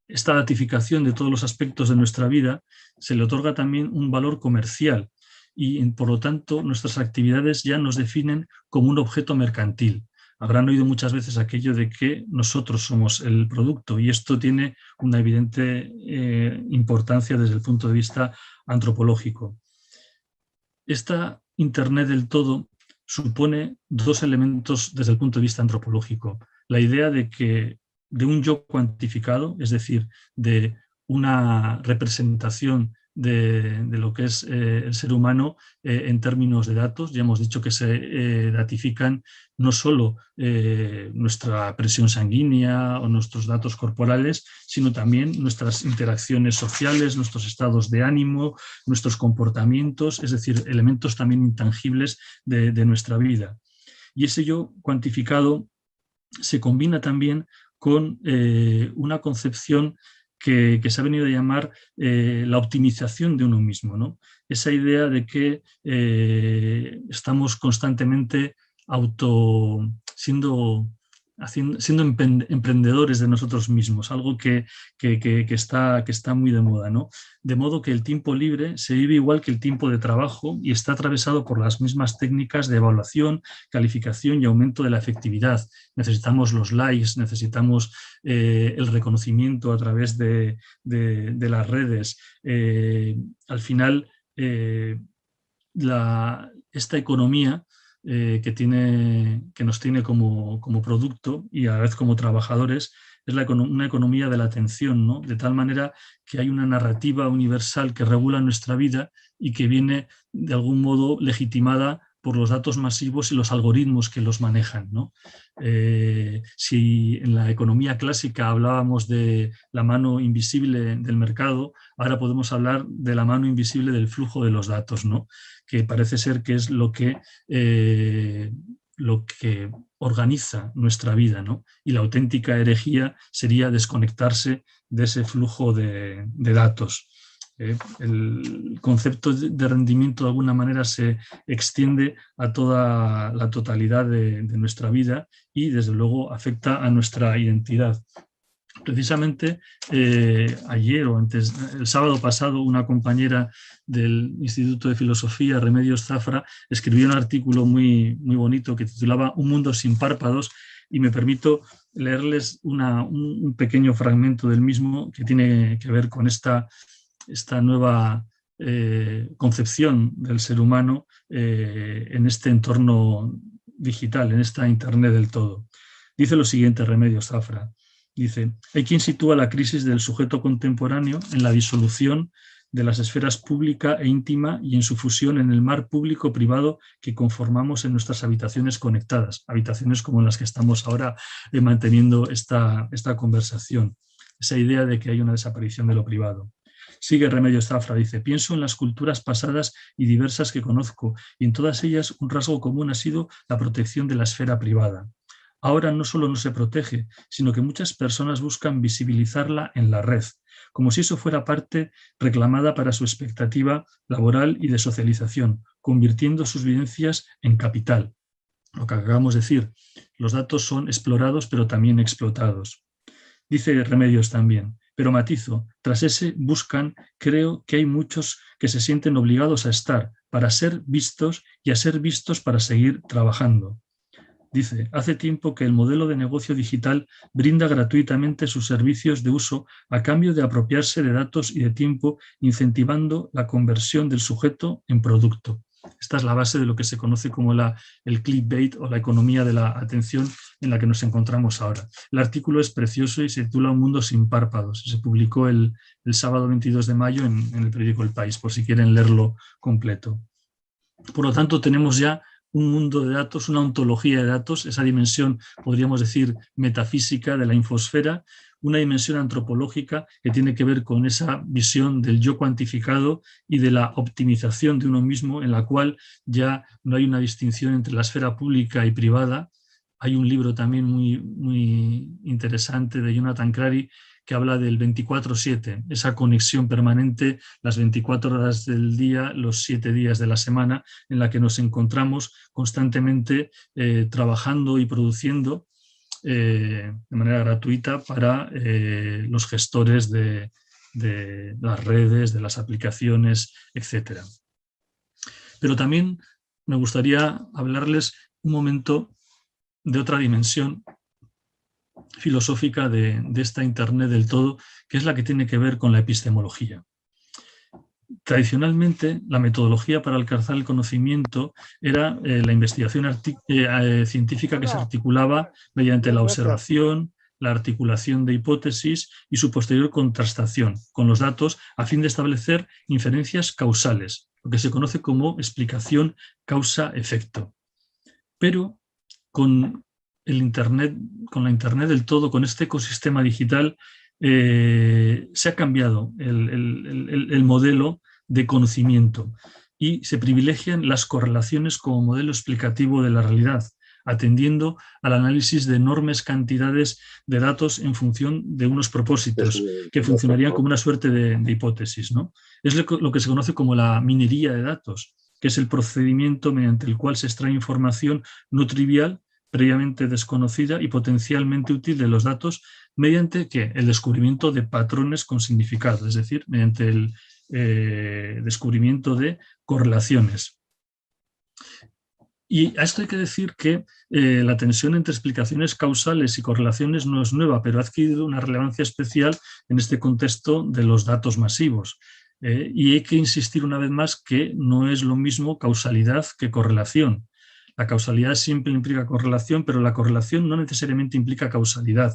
esta datificación de todos los aspectos de nuestra vida se le otorga también un valor comercial y por lo tanto nuestras actividades ya nos definen como un objeto mercantil. Habrán oído muchas veces aquello de que nosotros somos el producto y esto tiene una evidente importancia desde el punto de vista antropológico. Esta Internet del todo supone dos elementos desde el punto de vista antropológico. La idea de un yo cuantificado, es decir, de una representación de lo que es el ser humano en términos de datos. Ya hemos dicho que se datifican no solo nuestra presión sanguínea o nuestros datos corporales, sino también nuestras interacciones sociales, nuestros estados de ánimo, nuestros comportamientos, es decir, elementos también intangibles de nuestra vida. Y ese yo cuantificado se combina también con una concepción que se ha venido a llamar la optimización de uno mismo, ¿no? Esa idea de que estamos constantemente siendo emprendedores de nosotros mismos, algo que está muy de moda, ¿no? De modo que el tiempo libre se vive igual que el tiempo de trabajo y está atravesado por las mismas técnicas de evaluación, calificación y aumento de la efectividad. Necesitamos los likes, necesitamos el reconocimiento a través de las redes. Al final, esta economía que nos tiene como producto y a la vez como trabajadores, es una economía de la atención, ¿no? De tal manera que hay una narrativa universal que regula nuestra vida y que viene de algún modo legitimada por los datos masivos y los algoritmos que los manejan, ¿no? Si en la economía clásica hablábamos de la mano invisible del mercado, ahora podemos hablar de la mano invisible del flujo de los datos, ¿no? Que parece ser que es lo que organiza nuestra vida, ¿no? Y la auténtica herejía sería desconectarse de ese flujo de datos. El concepto de rendimiento de alguna manera se extiende a toda la totalidad de nuestra vida y desde luego afecta a nuestra identidad. Precisamente ayer o antes, el sábado pasado, una compañera del Instituto de Filosofía, Remedios Zafra, escribió un artículo muy, muy bonito que titulaba Un mundo sin párpados, y me permito leerles un pequeño fragmento del mismo que tiene que ver con esta nueva concepción del ser humano en este entorno digital, en esta Internet del todo. Dice lo siguiente Remedios Zafra. Dice, hay quien sitúa la crisis del sujeto contemporáneo en la disolución de las esferas pública e íntima y en su fusión en el mar público-privado que conformamos en nuestras habitaciones conectadas, habitaciones como las que estamos ahora manteniendo esta conversación, esa idea de que hay una desaparición de lo privado. Sigue Remedios Zafra, dice, pienso en las culturas pasadas y diversas que conozco, y en todas ellas un rasgo común ha sido la protección de la esfera privada. Ahora no solo no se protege, sino que muchas personas buscan visibilizarla en la red, como si eso fuera parte reclamada para su expectativa laboral y de socialización, convirtiendo sus vivencias en capital. Lo que acabamos de decir, los datos son explorados pero también explotados. Dice Remedios también, pero matizo, tras ese buscan, creo que hay muchos que se sienten obligados a estar para ser vistos y a ser vistos para seguir trabajando. Dice, hace tiempo que el modelo de negocio digital brinda gratuitamente sus servicios de uso a cambio de apropiarse de datos y de tiempo, incentivando la conversión del sujeto en producto. Esta es la base de lo que se conoce como el clickbait o la economía de la atención en la que nos encontramos ahora. El artículo es precioso y se titula Un mundo sin párpados. Se publicó el sábado 22 de mayo en el periódico El País, por si quieren leerlo completo. Por lo tanto, tenemos ya un mundo de datos, una ontología de datos, esa dimensión, podríamos decir, metafísica de la infosfera, una dimensión antropológica que tiene que ver con esa visión del yo cuantificado y de la optimización de uno mismo, en la cual ya no hay una distinción entre la esfera pública y privada. Hay un libro también muy, muy interesante de Jonathan Crary que habla del 24/7, esa conexión permanente, las 24 horas del día, los 7 días de la semana, en la que nos encontramos constantemente trabajando y produciendo de manera gratuita para los gestores de las redes, de las aplicaciones, etc. Pero también me gustaría hablarles un momento de otra dimensión filosófica de esta Internet del todo, que es la que tiene que ver con la epistemología. Tradicionalmente, la metodología para alcanzar el conocimiento era la investigación científica que se articulaba mediante la observación, la articulación de hipótesis y su posterior contrastación con los datos a fin de establecer inferencias causales, lo que se conoce como explicación causa-efecto. Pero con la Internet del todo, con este ecosistema digital, se ha cambiado el modelo de conocimiento y se privilegian las correlaciones como modelo explicativo de la realidad, atendiendo al análisis de enormes cantidades de datos en función de unos propósitos que funcionarían como una suerte de hipótesis, ¿no? Es lo que se conoce como la minería de datos, que es el procedimiento mediante el cual se extrae información no trivial, previamente desconocida y potencialmente útil de los datos mediante el descubrimiento de patrones con significado, es decir, mediante el descubrimiento de correlaciones. Y a esto hay que decir que la tensión entre explicaciones causales y correlaciones no es nueva, pero ha adquirido una relevancia especial en este contexto de los datos masivos. Y hay que insistir una vez más que no es lo mismo causalidad que correlación. La causalidad siempre implica correlación, pero la correlación no necesariamente implica causalidad.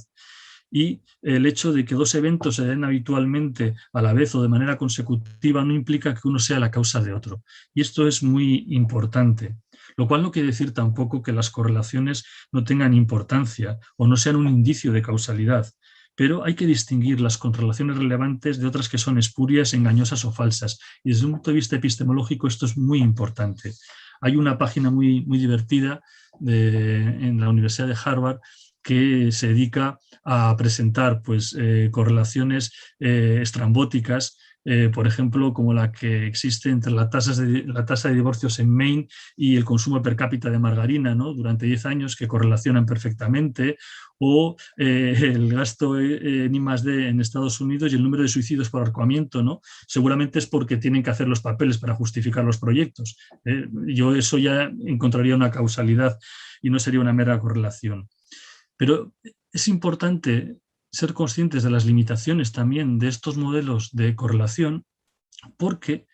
Y el hecho de que dos eventos se den habitualmente a la vez o de manera consecutiva no implica que uno sea la causa de otro. Y esto es muy importante. Lo cual no quiere decir tampoco que las correlaciones no tengan importancia o no sean un indicio de causalidad. Pero hay que distinguir las correlaciones relevantes de otras que son espurias, engañosas o falsas. Y desde un punto de vista epistemológico esto es muy importante. Hay una página muy divertida en la Universidad de Harvard que se dedica a presentar pues, correlaciones estrambóticas, por ejemplo, como la que existe entre la tasa de divorcios en Maine y el consumo per cápita de margarina, ¿no? Durante 10 años, que correlacionan perfectamente, o el gasto en I+D en Estados Unidos y el número de suicidios por ahorcamiento, ¿no? Seguramente es porque tienen que hacer los papeles para justificar los proyectos. Yo eso ya encontraría una causalidad y no sería una mera correlación. Pero es importante ser conscientes de las limitaciones también de estos modelos de correlación, porque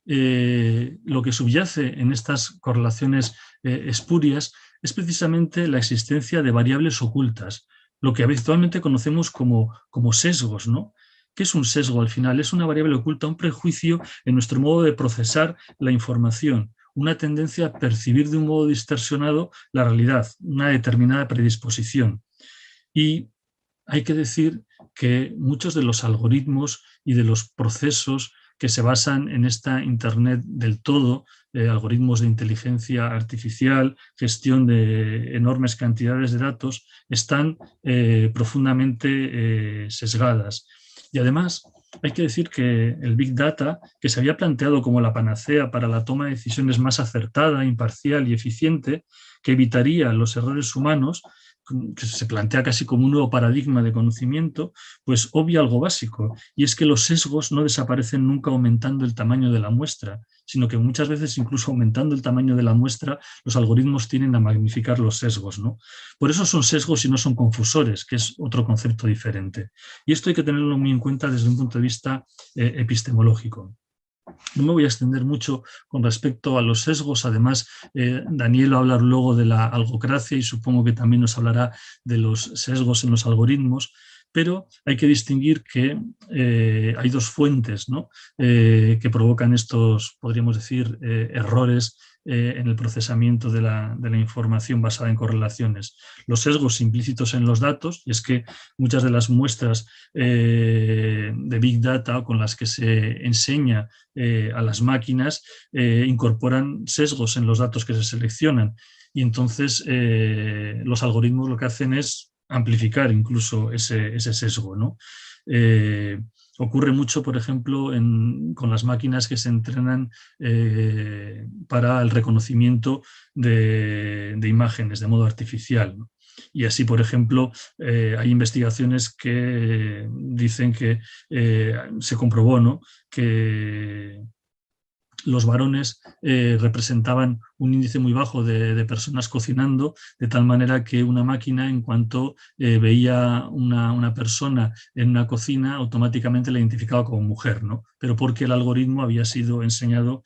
lo que subyace en estas correlaciones espurias es precisamente la existencia de variables ocultas, lo que habitualmente conocemos como sesgos, ¿no? ¿Qué es un sesgo al final? Es una variable oculta, un prejuicio en nuestro modo de procesar la información, una tendencia a percibir de un modo distorsionado la realidad, una determinada predisposición. Y hay que decir que muchos de los algoritmos y de los procesos que se basan en esta Internet del todo, algoritmos de inteligencia artificial, gestión de enormes cantidades de datos, están profundamente sesgadas. Y además hay que decir que el Big Data, que se había planteado como la panacea para la toma de decisiones más acertada, imparcial y eficiente, que evitaría los errores humanos, que se plantea casi como un nuevo paradigma de conocimiento, pues obvia algo básico, y es que los sesgos no desaparecen nunca aumentando el tamaño de la muestra, sino que muchas veces incluso aumentando el tamaño de la muestra, los algoritmos tienden a magnificar los sesgos, ¿no? Por eso son sesgos y no son confusores, que es otro concepto diferente. Y esto hay que tenerlo muy en cuenta desde un punto de vista epistemológico. No me voy a extender mucho con respecto a los sesgos. Además, Daniel va a hablar luego de la algocracia y supongo que también nos hablará de los sesgos en los algoritmos, pero hay que distinguir que hay dos fuentes, ¿no? Que provocan estos, podríamos decir, errores en el procesamiento de la información basada en correlaciones. Los sesgos implícitos en los datos, y es que muchas de las muestras de Big Data con las que se enseña a las máquinas incorporan sesgos en los datos que se seleccionan, y entonces los algoritmos lo que hacen es amplificar incluso ese sesgo, ¿no? Ocurre mucho, por ejemplo, con las máquinas que se entrenan para el reconocimiento de imágenes de modo artificial, ¿no? Y así, por ejemplo, hay investigaciones que dicen que se comprobó, ¿no?, que los varones representaban un índice muy bajo de personas cocinando, de tal manera que una máquina, en cuanto veía una persona en una cocina, automáticamente la identificaba como mujer, ¿no? Pero porque el algoritmo había sido enseñado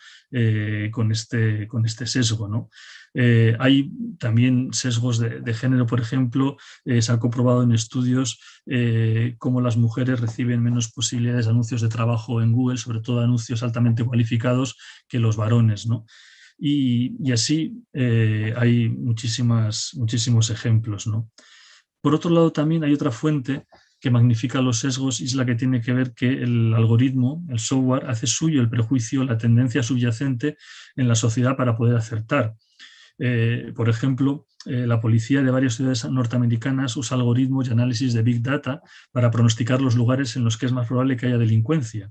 con este sesgo, ¿no? Hay también sesgos de género, por ejemplo. Se ha comprobado en estudios cómo las mujeres reciben menos posibilidades de anuncios de trabajo en Google, sobre todo anuncios altamente cualificados, que los varones, ¿no? Y así hay muchísimos ejemplos, ¿no? Por otro lado, también hay otra fuente que magnifica los sesgos, y es la que tiene que ver que el algoritmo, el software, hace suyo el prejuicio, la tendencia subyacente en la sociedad para poder acertar. Por ejemplo, la policía de varias ciudades norteamericanas usa algoritmos y análisis de Big Data para pronosticar los lugares en los que es más probable que haya delincuencia.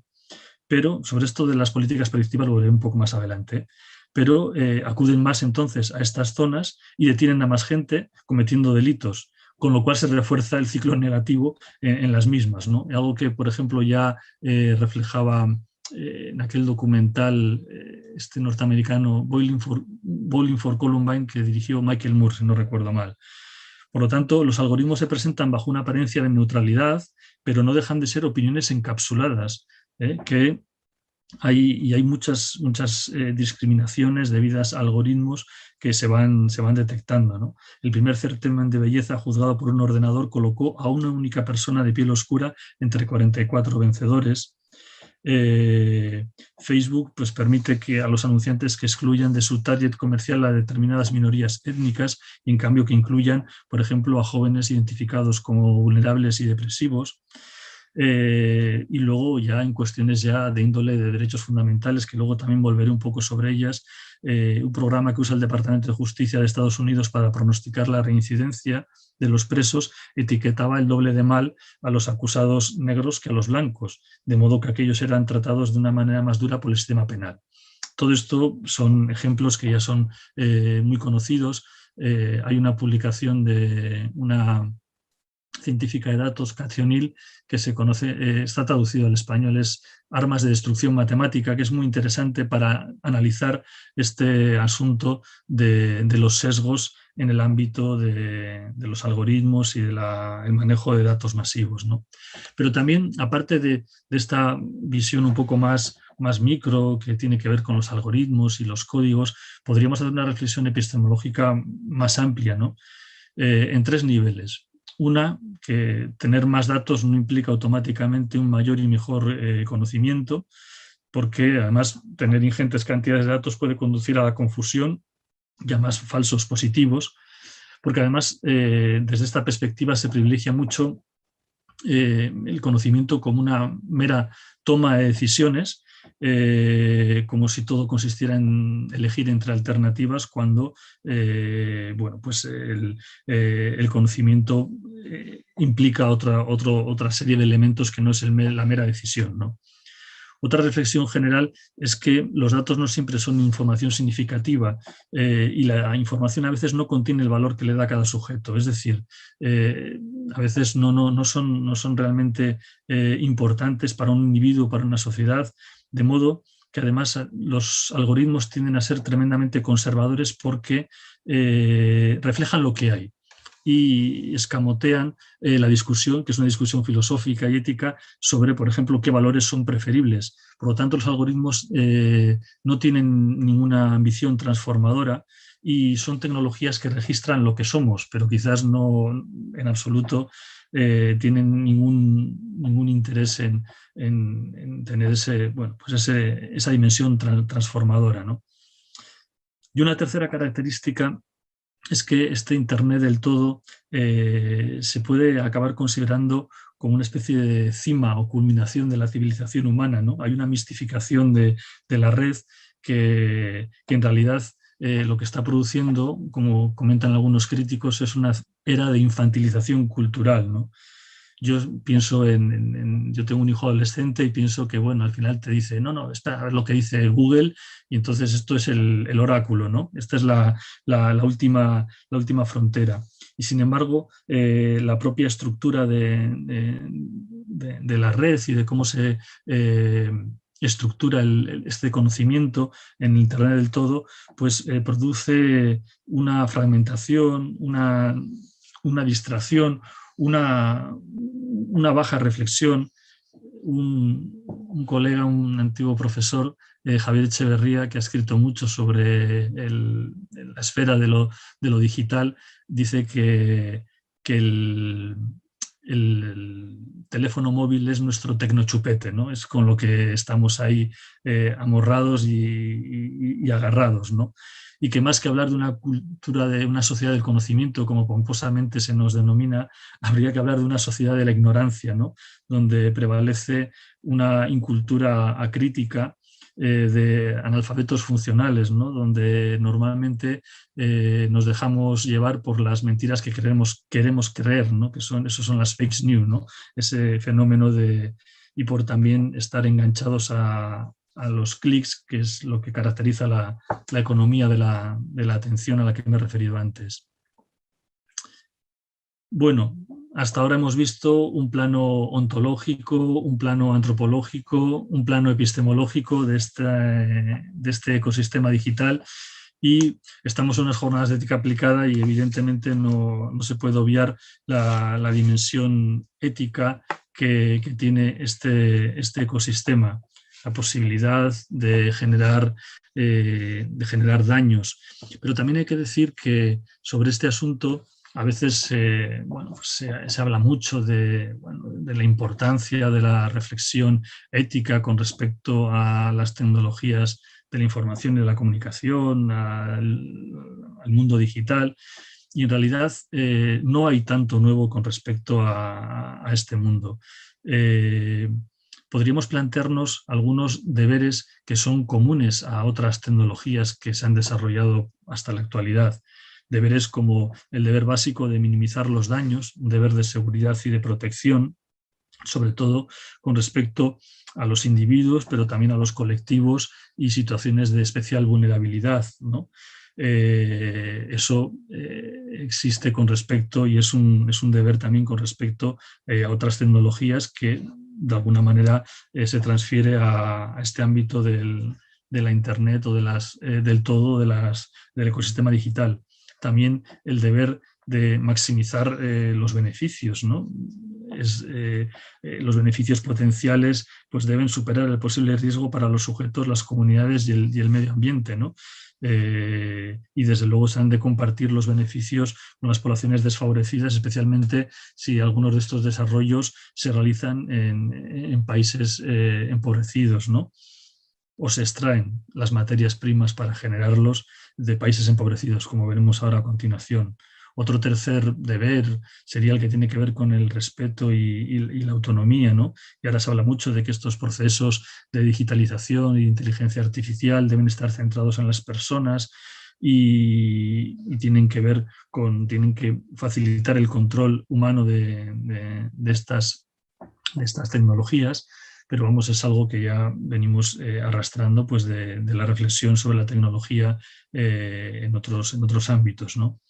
Pero sobre esto de las políticas predictivas lo veré un poco más adelante. Pero acuden más entonces a estas zonas y detienen a más gente cometiendo delitos, con lo cual se refuerza el ciclo negativo en las mismas, ¿no? Algo que, por ejemplo, ya reflejaba en aquel documental norteamericano Bowling for Columbine, que dirigió Michael Moore, si no recuerdo mal. Por lo tanto, los algoritmos se presentan bajo una apariencia de neutralidad, pero no dejan de ser opiniones encapsuladas, que hay muchas discriminaciones debidas a algoritmos que se van detectando, ¿no? El primer certamen de belleza juzgado por un ordenador colocó a una única persona de piel oscura entre 44 vencedores. Facebook pues permite que a los anunciantes que excluyan de su target comercial a determinadas minorías étnicas, y en cambio que incluyan, por ejemplo, a jóvenes identificados como vulnerables y depresivos. Y luego ya en cuestiones ya de índole de derechos fundamentales, que luego también volveré un poco sobre ellas, un programa que usa el Departamento de Justicia de Estados Unidos para pronosticar la reincidencia de los presos, etiquetaba el doble de mal a los acusados negros que a los blancos, de modo que aquellos eran tratados de una manera más dura por el sistema penal. Todo esto son ejemplos que ya son muy conocidos. Hay una publicación de una científica de datos, Cathy O'Neil, que se conoce, está traducido al español, es Armas de Destrucción Matemática, que es muy interesante para analizar este asunto de los sesgos en el ámbito de los algoritmos y del manejo de datos masivos, ¿no? Pero también, aparte de esta visión un poco más micro, que tiene que ver con los algoritmos y los códigos, podríamos hacer una reflexión epistemológica más amplia, ¿no? En 3 niveles. Una, que tener más datos no implica automáticamente un mayor y mejor conocimiento, porque además tener ingentes cantidades de datos puede conducir a la confusión y a más falsos positivos, porque además desde esta perspectiva se privilegia mucho el conocimiento como una mera toma de decisiones, como si todo consistiera en elegir entre alternativas, cuando bueno, pues el conocimiento implica otra serie de elementos que no es la mera decisión, ¿no? Otra reflexión general es que los datos no siempre son información significativa y la información a veces no contiene el valor que le da cada sujeto. Es decir, a veces no son realmente importantes para un individuo, para una sociedad, de modo que además los algoritmos tienden a ser tremendamente conservadores porque reflejan lo que hay y escamotean la discusión, que es una discusión filosófica y ética, sobre, por ejemplo, qué valores son preferibles. Por lo tanto, los algoritmos no tienen ninguna ambición transformadora y son tecnologías que registran lo que somos, pero quizás no en absoluto tienen ningún interés en tener esa dimensión transformadora, ¿no? Y una tercera característica es que este Internet del todo se puede acabar considerando como una especie de cima o culminación de la civilización humana, ¿no? Hay una mistificación de la red que en realidad lo que está produciendo, como comentan algunos críticos, es una era de infantilización cultural, ¿no? Yo pienso yo tengo un hijo adolescente y pienso que, bueno, al final te dice, no, espera a ver lo que dice Google, y entonces esto es el oráculo, ¿no? Esta es la última frontera. Y sin embargo, la propia estructura de la red y de cómo se estructura este conocimiento en el Internet del todo, pues produce una fragmentación, una distracción, una baja reflexión. Un colega, un antiguo profesor, Javier Echeverría, que ha escrito mucho sobre la esfera de lo digital, dice que el teléfono móvil es nuestro tecnochupete, ¿no? Es con lo que estamos ahí amorrados y agarrados, ¿no? Y que más que hablar de una cultura, de una sociedad del conocimiento, como pomposamente se nos denomina, habría que hablar de una sociedad de la ignorancia, ¿no? Donde prevalece una incultura acrítica de analfabetos funcionales, ¿no? Donde normalmente nos dejamos llevar por las mentiras que queremos creer, ¿no? Esos son las fake news, ¿no? Ese fenómeno y por también estar enganchados a los clics, que es lo que caracteriza la economía de la atención a la que me he referido antes. Bueno, hasta ahora hemos visto un plano ontológico, un plano antropológico, un plano epistemológico de este ecosistema digital, y estamos en unas jornadas de ética aplicada y evidentemente no se puede obviar la dimensión ética que tiene este ecosistema, la posibilidad de generar daños. Pero también hay que decir que sobre este asunto a veces se habla mucho de la importancia de la reflexión ética con respecto a las tecnologías de la información y de la comunicación, al mundo digital, y en realidad no hay tanto nuevo con respecto a este mundo. podríamos plantearnos algunos deberes que son comunes a otras tecnologías que se han desarrollado hasta la actualidad. Deberes como el deber básico de minimizar los daños, un deber de seguridad y de protección, sobre todo con respecto a los individuos, pero también a los colectivos y situaciones de especial vulnerabilidad, ¿no? Eso existe con respecto, y es un deber también con respecto a otras tecnologías que de alguna manera se transfiere a este ámbito de la Internet o del todo del ecosistema digital. También el deber de maximizar los beneficios, ¿no? Los beneficios potenciales pues deben superar el posible riesgo para los sujetos, las comunidades y el medio ambiente, ¿no? Y desde luego se han de compartir los beneficios con las poblaciones desfavorecidas, especialmente si algunos de estos desarrollos se realizan en países empobrecidos, ¿no? O se extraen las materias primas para generarlos de países empobrecidos, como veremos ahora a continuación. Otro tercer deber sería el que tiene que ver con el respeto y la autonomía, ¿no? Y ahora se habla mucho de que estos procesos de digitalización y de inteligencia artificial deben estar centrados en las personas y tienen que facilitar el control humano de estas tecnologías. Pero vamos, es algo que ya venimos arrastrando pues de la reflexión sobre la tecnología en otros ámbitos, ¿no?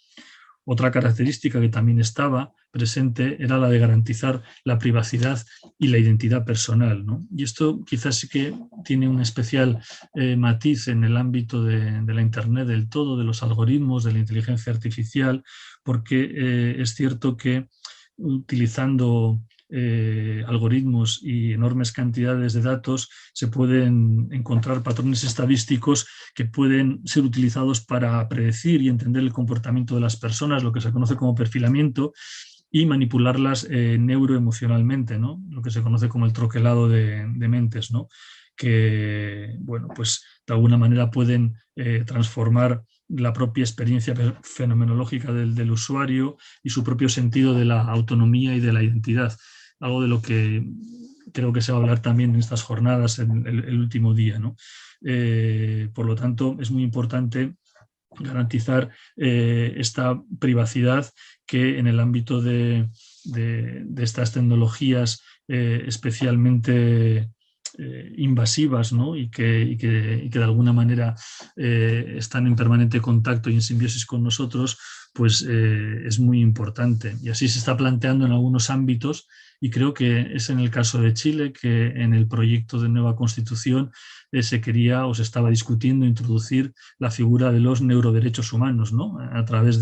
Otra característica que también estaba presente era la de garantizar la privacidad y la identidad personal, ¿no? Y esto quizás sí que tiene un especial matiz en el ámbito de la Internet del todo, de los algoritmos, de la inteligencia artificial, porque es cierto que utilizando algoritmos y enormes cantidades de datos se pueden encontrar patrones estadísticos que pueden ser utilizados para predecir y entender el comportamiento de las personas, lo que se conoce como perfilamiento, y manipularlas neuroemocionalmente, ¿no? Lo que se conoce como el troquelado de mentes, ¿no? Que, bueno, pues de alguna manera pueden transformar la propia experiencia fenomenológica del usuario y su propio sentido de la autonomía y de la identidad. Algo de lo que creo que se va a hablar también en estas jornadas, en el último día, ¿no? Por lo tanto, es muy importante garantizar esta privacidad que en el ámbito de estas tecnologías especialmente invasivas, ¿no? y que de alguna manera están en permanente contacto y en simbiosis con nosotros, pues es muy importante. Y así se está planteando en algunos ámbitos, y creo que es en el caso de Chile que en el proyecto de nueva Constitución se quería o se estaba discutiendo introducir la figura de los neuroderechos humanos, ¿no? A través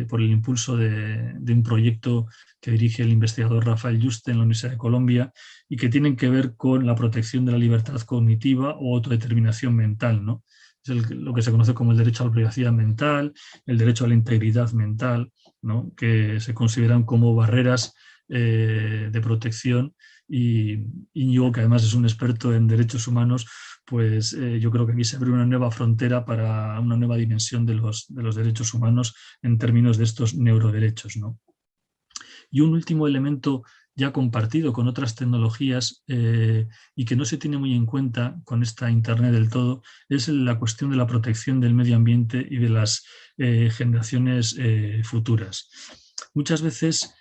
por el impulso de un proyecto que dirige el investigador Rafael Yuste en la Universidad de Colombia, y que tienen que ver con la protección de la libertad cognitiva o autodeterminación mental, ¿no? Es lo que se conoce como el derecho a la privacidad mental, el derecho a la integridad mental, ¿no? Que se consideran como barreras de protección, y Íñigo, que además es un experto en derechos humanos, pues yo creo que aquí se abre una nueva frontera para una nueva dimensión de los derechos humanos en términos de estos neuroderechos, ¿no? Y un último elemento ya compartido con otras tecnologías y que no se tiene muy en cuenta con esta Internet del todo, es la cuestión de la protección del medio ambiente y de las generaciones futuras. Muchas veces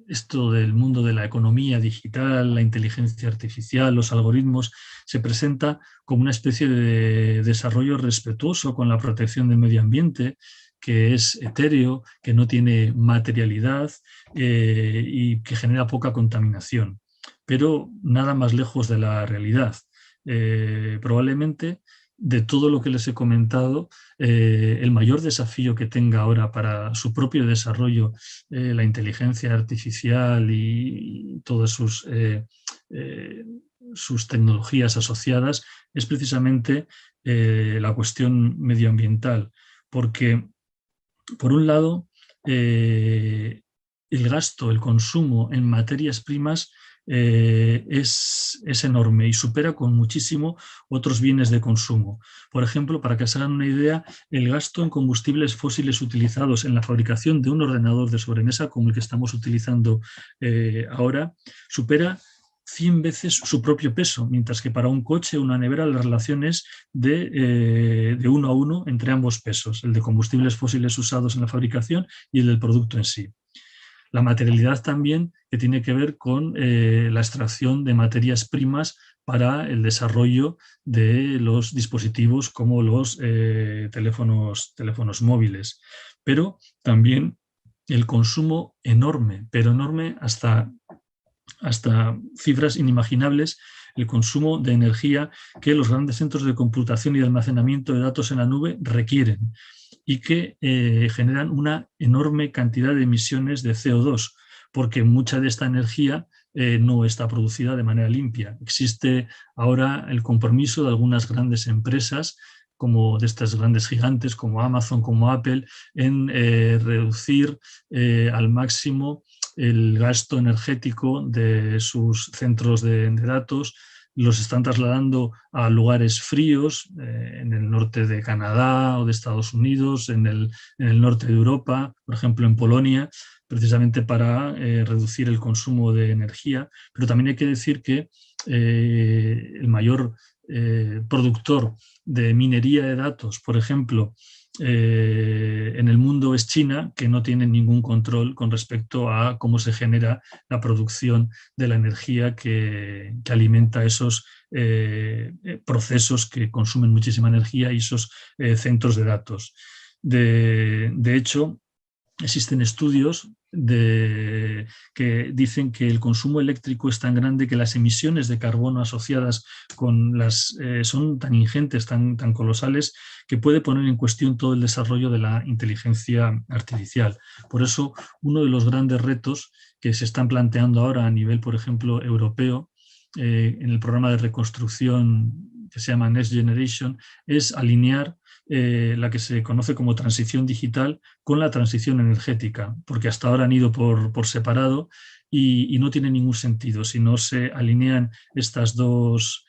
esto del mundo de la economía digital, la inteligencia artificial, los algoritmos, se presenta como una especie de desarrollo respetuoso con la protección del medio ambiente, que es etéreo, que no tiene materialidad y que genera poca contaminación. Pero nada más lejos de la realidad. Probablemente, de todo lo que les he comentado, el mayor desafío que tenga ahora para su propio desarrollo la inteligencia artificial y todas sus tecnologías asociadas es precisamente la cuestión medioambiental, porque por un lado el gasto, el consumo en materias primas es enorme y supera con muchísimo otros bienes de consumo. Por ejemplo, para que se hagan una idea, el gasto en combustibles fósiles utilizados en la fabricación de un ordenador de sobremesa como el que estamos utilizando ahora supera 100 veces su propio peso, mientras que para un coche o una nevera la relación es de 1 a 1 entre ambos pesos, el de combustibles fósiles usados en la fabricación y el del producto en sí. La materialidad también, que tiene que ver con la extracción de materias primas para el desarrollo de los dispositivos como los teléfonos móviles. Pero también el consumo enorme, pero enorme hasta cifras inimaginables, el consumo de energía que los grandes centros de computación y de almacenamiento de datos en la nube requieren y que generan una enorme cantidad de emisiones de CO2, porque mucha de esta energía no está producida de manera limpia. Existe ahora el compromiso de algunas grandes empresas, como de estas grandes gigantes como Amazon, como Apple, en reducir al máximo el gasto energético de sus centros de datos. Los están trasladando a lugares fríos, en el norte de Canadá o de Estados Unidos, en el norte de Europa, por ejemplo en Polonia, precisamente para reducir el consumo de energía. Pero también hay que decir que el mayor productor de minería de datos, por ejemplo, en el mundo es China, que no tiene ningún control con respecto a cómo se genera la producción de la energía que alimenta esos procesos que consumen muchísima energía y esos centros de datos. De hecho, existen estudios que dicen que el consumo eléctrico es tan grande que las emisiones de carbono asociadas con son tan ingentes, tan colosales, que puede poner en cuestión todo el desarrollo de la inteligencia artificial. Por eso, uno de los grandes retos que se están planteando ahora a nivel, por ejemplo, europeo, en el programa de reconstrucción que se llama Next Generation, es alinear la que se conoce como transición digital con la transición energética, porque hasta ahora han ido por separado y no tiene ningún sentido. Si no se alinean estas dos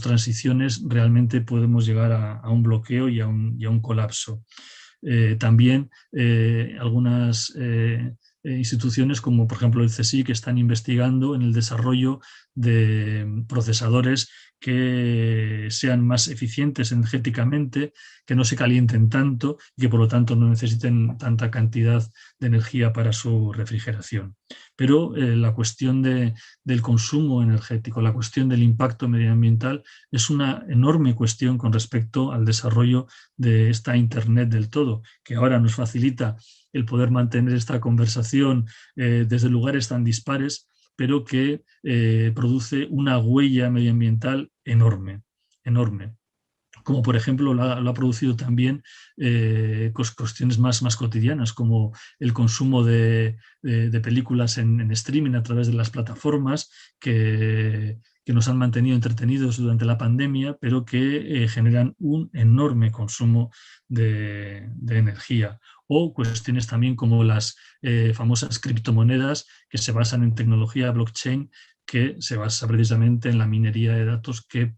transiciones, realmente podemos llegar a un bloqueo y a un colapso. También algunas instituciones como por ejemplo el CSIC están investigando en el desarrollo de procesadores que sean más eficientes energéticamente, que no se calienten tanto y que por lo tanto no necesiten tanta cantidad de energía para su refrigeración. Pero la cuestión del consumo energético, la cuestión del impacto medioambiental es una enorme cuestión con respecto al desarrollo de esta Internet del todo, que ahora nos facilita el poder mantener esta conversación desde lugares tan dispares, pero que produce una huella medioambiental enorme, enorme. Como por ejemplo lo ha producido también cuestiones más cotidianas, como el consumo de películas en streaming a través de las plataformas que nos han mantenido entretenidos durante la pandemia, pero que generan un enorme consumo de energía. O cuestiones también como las famosas criptomonedas que se basan en tecnología blockchain, que se basa precisamente en la minería de datos que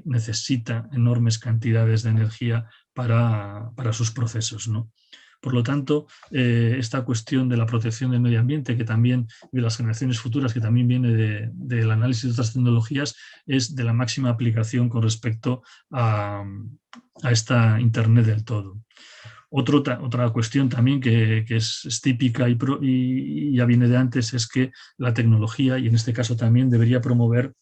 necesita enormes cantidades de energía para sus procesos, ¿no? Por lo tanto, esta cuestión de la protección del medio ambiente, que también de las generaciones futuras, que también viene del análisis de otras tecnologías, es de la máxima aplicación con respecto a esta Internet del todo. Otra cuestión también que es típica y ya viene de antes es que la tecnología, y en este caso también, debería promover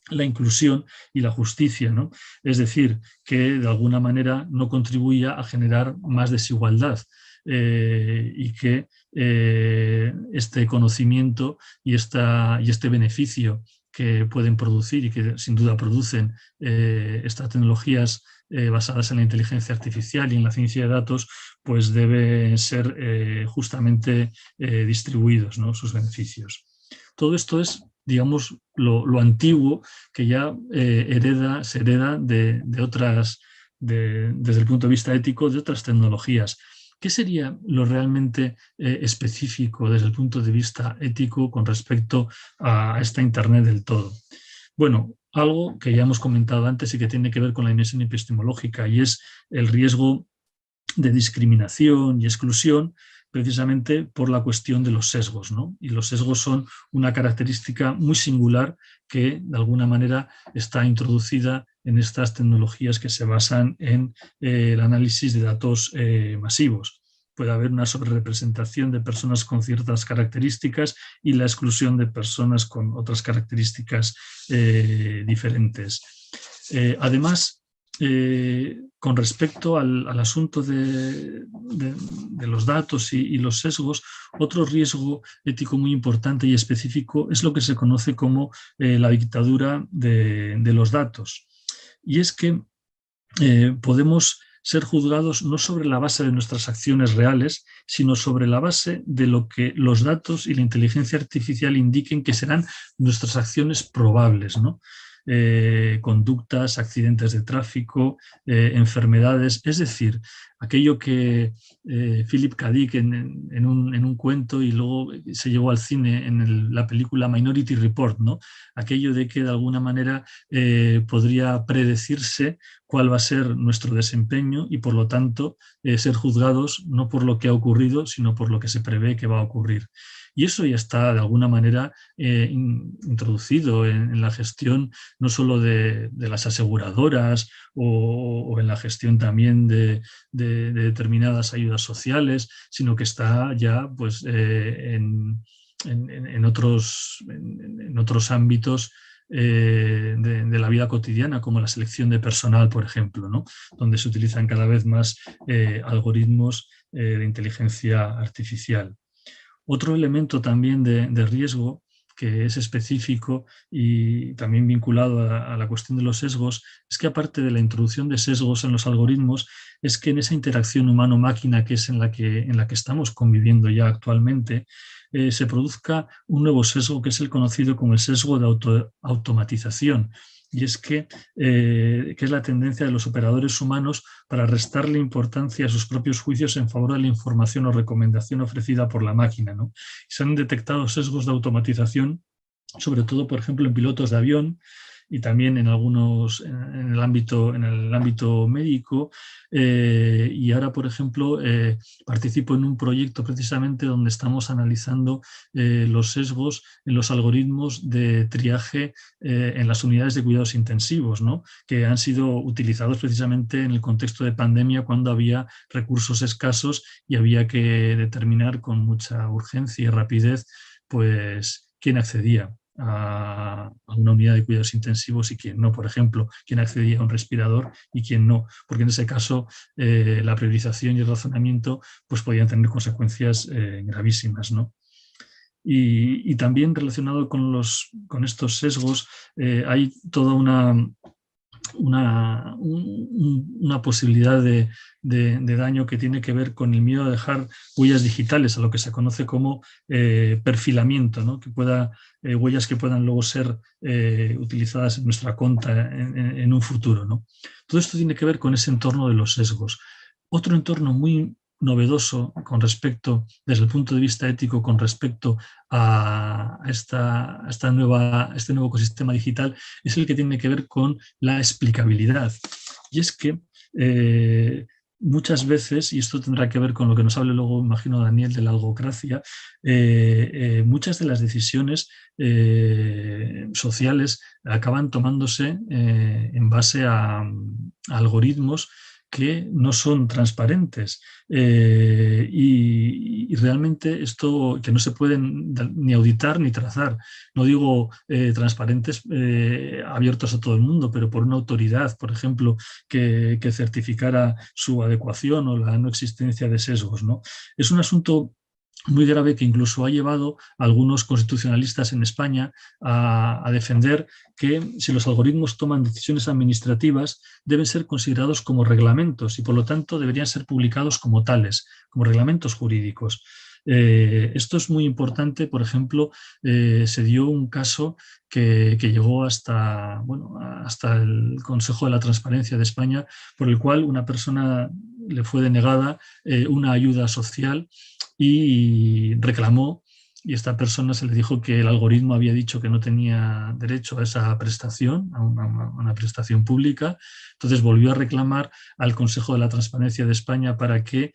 la inclusión y la justicia, ¿no? Es decir, que de alguna manera no contribuya a generar más desigualdad y que este conocimiento y este beneficio que pueden producir y que sin duda producen estas tecnologías basadas en la inteligencia artificial y en la ciencia de datos, pues deben ser justamente distribuidos, ¿no? Sus beneficios. Todo esto es, digamos, lo antiguo que ya se hereda de otras, desde el punto de vista ético, de otras tecnologías. ¿qué sería lo realmente específico desde el punto de vista ético con respecto a esta Internet del todo? Bueno, algo que ya hemos comentado antes y que tiene que ver con la dimensión epistemológica, y es el riesgo de discriminación y exclusión, precisamente por la cuestión de los sesgos, ¿no? Y los sesgos son una característica muy singular que de alguna manera está introducida en estas tecnologías que se basan en el análisis de datos masivos. Puede haber una sobrerepresentación de personas con ciertas características y la exclusión de personas con otras características diferentes. Además, con respecto al asunto de los datos y los sesgos, otro riesgo ético muy importante y específico es lo que se conoce como la dictadura de los datos. Y es que podemos ser juzgados no sobre la base de nuestras acciones reales, sino sobre la base de lo que los datos y la inteligencia artificial indiquen que serán nuestras acciones probables, ¿no? Conductas, accidentes de tráfico, enfermedades, es decir, aquello que Philip K. Dick en un cuento y luego se llevó al cine en la película Minority Report, ¿no? Aquello de que de alguna manera podría predecirse cuál va a ser nuestro desempeño y por lo tanto ser juzgados no por lo que ha ocurrido, sino por lo que se prevé que va a ocurrir. Y eso ya está de alguna manera introducido en la gestión no solo de las aseguradoras o en la gestión también de determinadas ayudas sociales, sino que está ya pues, en otros ámbitos de la vida cotidiana, como la selección de personal, por ejemplo, ¿no? Donde se utilizan cada vez más algoritmos de inteligencia artificial. Otro elemento también de riesgo que es específico y también vinculado a la cuestión de los sesgos, es que aparte de la introducción de sesgos en los algoritmos, es que en esa interacción humano-máquina que es en la que estamos conviviendo ya actualmente, se produzca un nuevo sesgo que es el conocido como el sesgo de automatización. Y es que es la tendencia de los operadores humanos para restarle importancia a sus propios juicios en favor de la información o recomendación ofrecida por la máquina, ¿no? Se han detectado sesgos de automatización, sobre todo, por ejemplo, en pilotos de avión y también en el ámbito médico. Y ahora, por ejemplo, participo en un proyecto precisamente donde estamos analizando los sesgos en los algoritmos de triaje en las unidades de cuidados intensivos, ¿no? Que han sido utilizados precisamente en el contexto de pandemia, cuando había recursos escasos y había que determinar con mucha urgencia y rapidez pues quién accedía a una unidad de cuidados intensivos y quién no, por ejemplo, quién accedía a un respirador y quién no, porque en ese caso la priorización y el razonamiento pues podían tener consecuencias gravísimas, ¿no? Y también relacionado con estos sesgos hay toda una posibilidad de daño que tiene que ver con el miedo a dejar huellas digitales, a lo que se conoce como perfilamiento, ¿no? Huellas que puedan luego ser utilizadas en nuestra cuenta en un futuro, ¿no? Todo esto tiene que ver con ese entorno de los sesgos. Otro entorno muy novedoso desde el punto de vista ético con respecto a este nuevo ecosistema digital es el que tiene que ver con la explicabilidad. Y es que muchas veces, y esto tendrá que ver con lo que nos hable luego, imagino, Daniel, de la algocracia, muchas de las decisiones sociales acaban tomándose en base a algoritmos que no son transparentes y realmente esto que no se pueden ni auditar ni trazar. No digo transparentes abiertos a todo el mundo, pero por una autoridad, por ejemplo, que certificara su adecuación o la no existencia de sesgos, ¿no? Es un asunto muy grave que incluso ha llevado a algunos constitucionalistas en España a defender que si los algoritmos toman decisiones administrativas deben ser considerados como reglamentos y por lo tanto deberían ser publicados como tales, como reglamentos jurídicos. Esto es muy importante. Por ejemplo, se dio un caso que llegó hasta el Consejo de la Transparencia de España, por el cual una persona le fue denegada una ayuda social y reclamó, y a esta persona se le dijo que el algoritmo había dicho que no tenía derecho a esa prestación, a una prestación pública. Entonces volvió a reclamar al Consejo de la Transparencia de España para que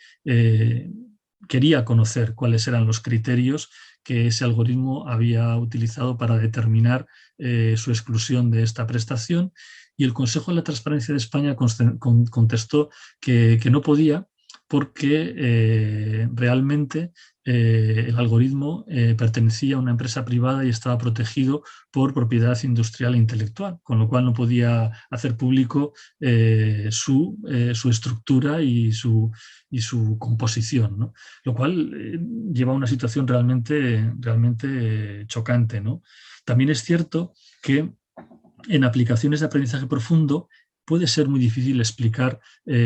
quería conocer cuáles eran los criterios que ese algoritmo había utilizado para determinar su exclusión de esta prestación, y el Consejo de la Transparencia de España contestó que no podía, porque realmente el algoritmo pertenecía a una empresa privada y estaba protegido por propiedad industrial e intelectual, con lo cual no podía hacer público su estructura y su composición, ¿no? Lo cual lleva a una situación realmente chocante, ¿no? También es cierto que en aplicaciones de aprendizaje profundo puede ser muy difícil explicar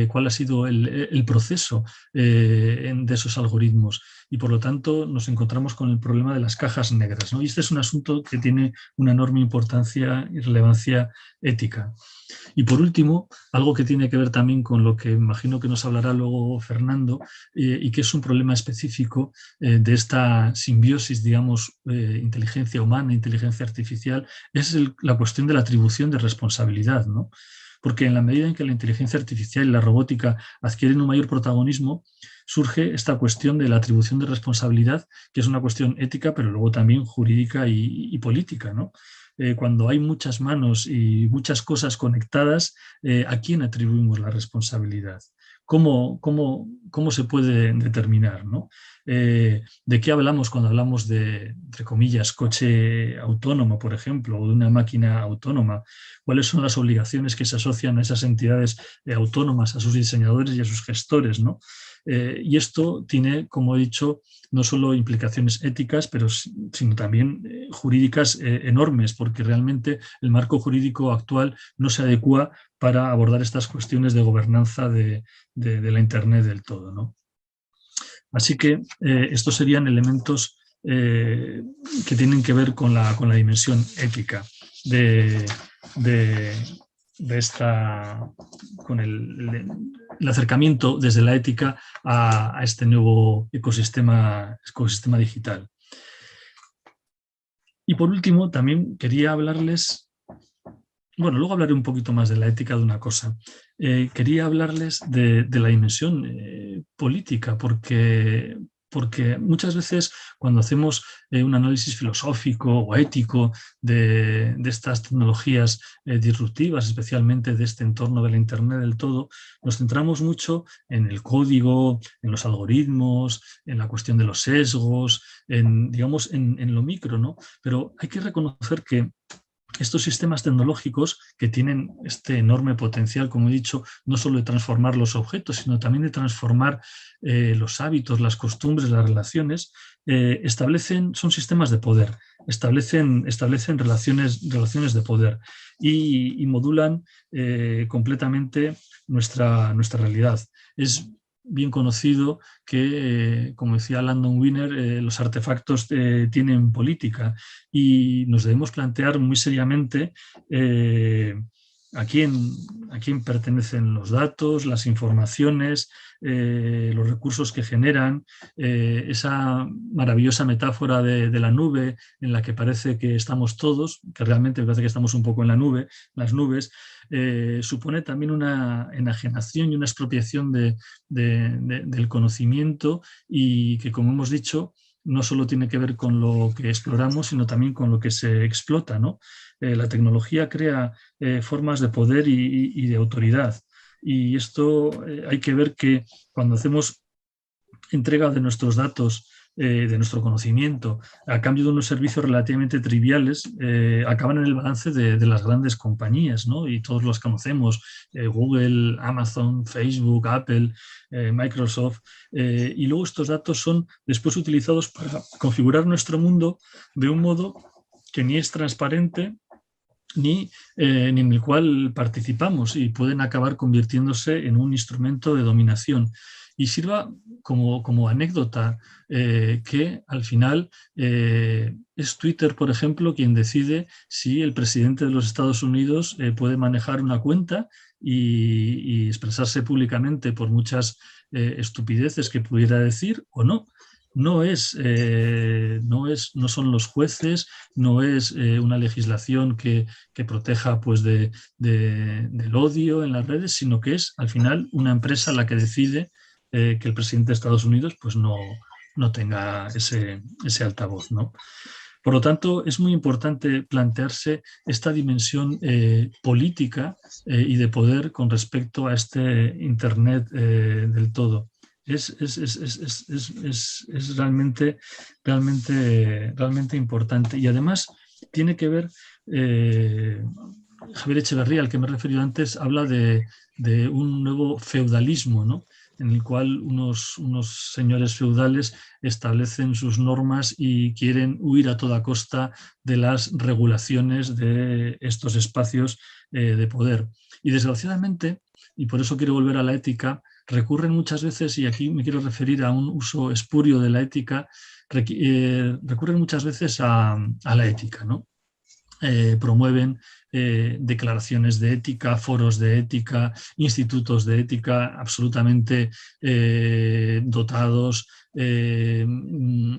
cuál ha sido el proceso de esos algoritmos, y por lo tanto nos encontramos con el problema de las cajas negras, ¿no? Y este es un asunto que tiene una enorme importancia y relevancia ética. Y por último, algo que tiene que ver también con lo que imagino que nos hablará luego Fernando, y que es un problema específico de esta simbiosis, digamos, inteligencia humana, inteligencia artificial, es la cuestión de la atribución de responsabilidad, ¿no? Porque en la medida en que la inteligencia artificial y la robótica adquieren un mayor protagonismo, surge esta cuestión de la atribución de responsabilidad, que es una cuestión ética, pero luego también jurídica y política, ¿no? Cuando hay muchas manos y muchas cosas conectadas, ¿a quién atribuimos la responsabilidad? ¿Cómo se puede determinar, ¿no? ¿De qué hablamos cuando hablamos de, entre comillas, coche autónomo, por ejemplo, o de una máquina autónoma? ¿Cuáles son las obligaciones que se asocian a esas entidades autónomas, a sus diseñadores y a sus gestores, ¿no? Y esto tiene, como he dicho, no solo implicaciones éticas, sino también jurídicas enormes, porque realmente el marco jurídico actual no se adecua para abordar estas cuestiones de gobernanza de la Internet del todo, ¿no? Así que estos serían elementos que tienen que ver con la dimensión ética con el acercamiento desde la ética a este nuevo ecosistema digital. Y por último, también quería hablarles, bueno, luego hablaré un poquito más de la ética de una cosa. Quería hablarles de la dimensión política, porque muchas veces cuando hacemos un análisis filosófico o ético de estas tecnologías disruptivas, especialmente de este entorno de la Internet del todo, nos centramos mucho en el código, en los algoritmos, en la cuestión de los sesgos, digamos, en lo micro, ¿no? Pero hay que reconocer que estos sistemas tecnológicos, que tienen este enorme potencial, como he dicho, no solo de transformar los objetos, sino también de transformar los hábitos, las costumbres, las relaciones, son sistemas de poder, establecen relaciones de poder y modulan completamente nuestra realidad. Es bien conocido que, como decía Landon Wiener, los artefactos tienen política, y nos debemos plantear muy seriamente a quién pertenecen los datos, las informaciones, los recursos que generan, esa maravillosa metáfora de la nube en la que parece que estamos todos, que realmente parece que estamos un poco en la nube, las nubes, supone también una enajenación y una expropiación del conocimiento, y que, como hemos dicho, no solo tiene que ver con lo que exploramos, sino también con lo que se explota, ¿no? La tecnología crea formas de poder y de autoridad, y esto hay que ver que cuando hacemos entrega de nuestros datos, de nuestro conocimiento, a cambio de unos servicios relativamente triviales, acaban en el balance de las grandes compañías, ¿no? Y todos los conocemos, Google, Amazon, Facebook, Apple, Microsoft, y luego estos datos son después utilizados para configurar nuestro mundo de un modo que ni es transparente, ni en el cual participamos, y pueden acabar convirtiéndose en un instrumento de dominación. Y sirva como anécdota que al final es Twitter, por ejemplo, quien decide si el presidente de los Estados Unidos puede manejar una cuenta y expresarse públicamente por muchas estupideces que pudiera decir o no. No son los jueces, no es una legislación que proteja pues, del odio en las redes, sino que es al final una empresa la que decide que el presidente de Estados Unidos pues, no tenga ese altavoz, ¿no? Por lo tanto, es muy importante plantearse esta dimensión política y de poder con respecto a este Internet del todo. Es realmente importante, y además tiene que ver, Javier Echeverría, al que me he referido antes, habla de un nuevo feudalismo, ¿no? En el cual unos señores feudales establecen sus normas y quieren huir a toda costa de las regulaciones de estos espacios de poder. Y desgraciadamente, y por eso quiero volver a la ética, recurren muchas veces, y aquí me quiero referir a un uso espurio de la ética, recurren muchas veces a la ética, ¿no? Promueven declaraciones de ética, foros de ética, institutos de ética absolutamente dotados,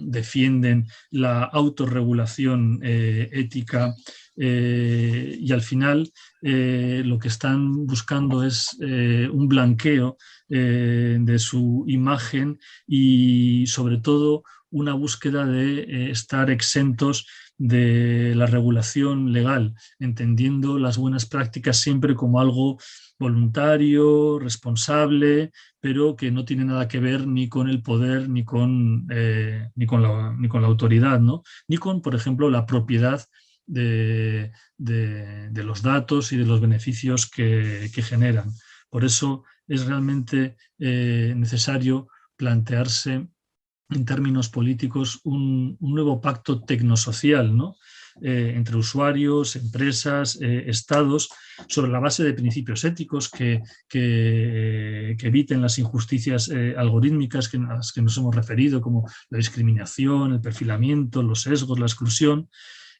defienden la autorregulación ética, y al final lo que están buscando es un blanqueo de su imagen y sobre todo una búsqueda de estar exentos de la regulación legal, entendiendo las buenas prácticas siempre como algo voluntario, responsable, pero que no tiene nada que ver ni con el poder ni con la autoridad, ¿no? Ni con, por ejemplo, la propiedad de los datos y de los beneficios que generan. Por eso es realmente necesario plantearse en términos políticos un nuevo pacto tecnosocial, ¿no? Entre usuarios, empresas, estados, sobre la base de principios éticos que eviten las injusticias algorítmicas a las que nos hemos referido, como la discriminación, el perfilamiento, los sesgos, la exclusión,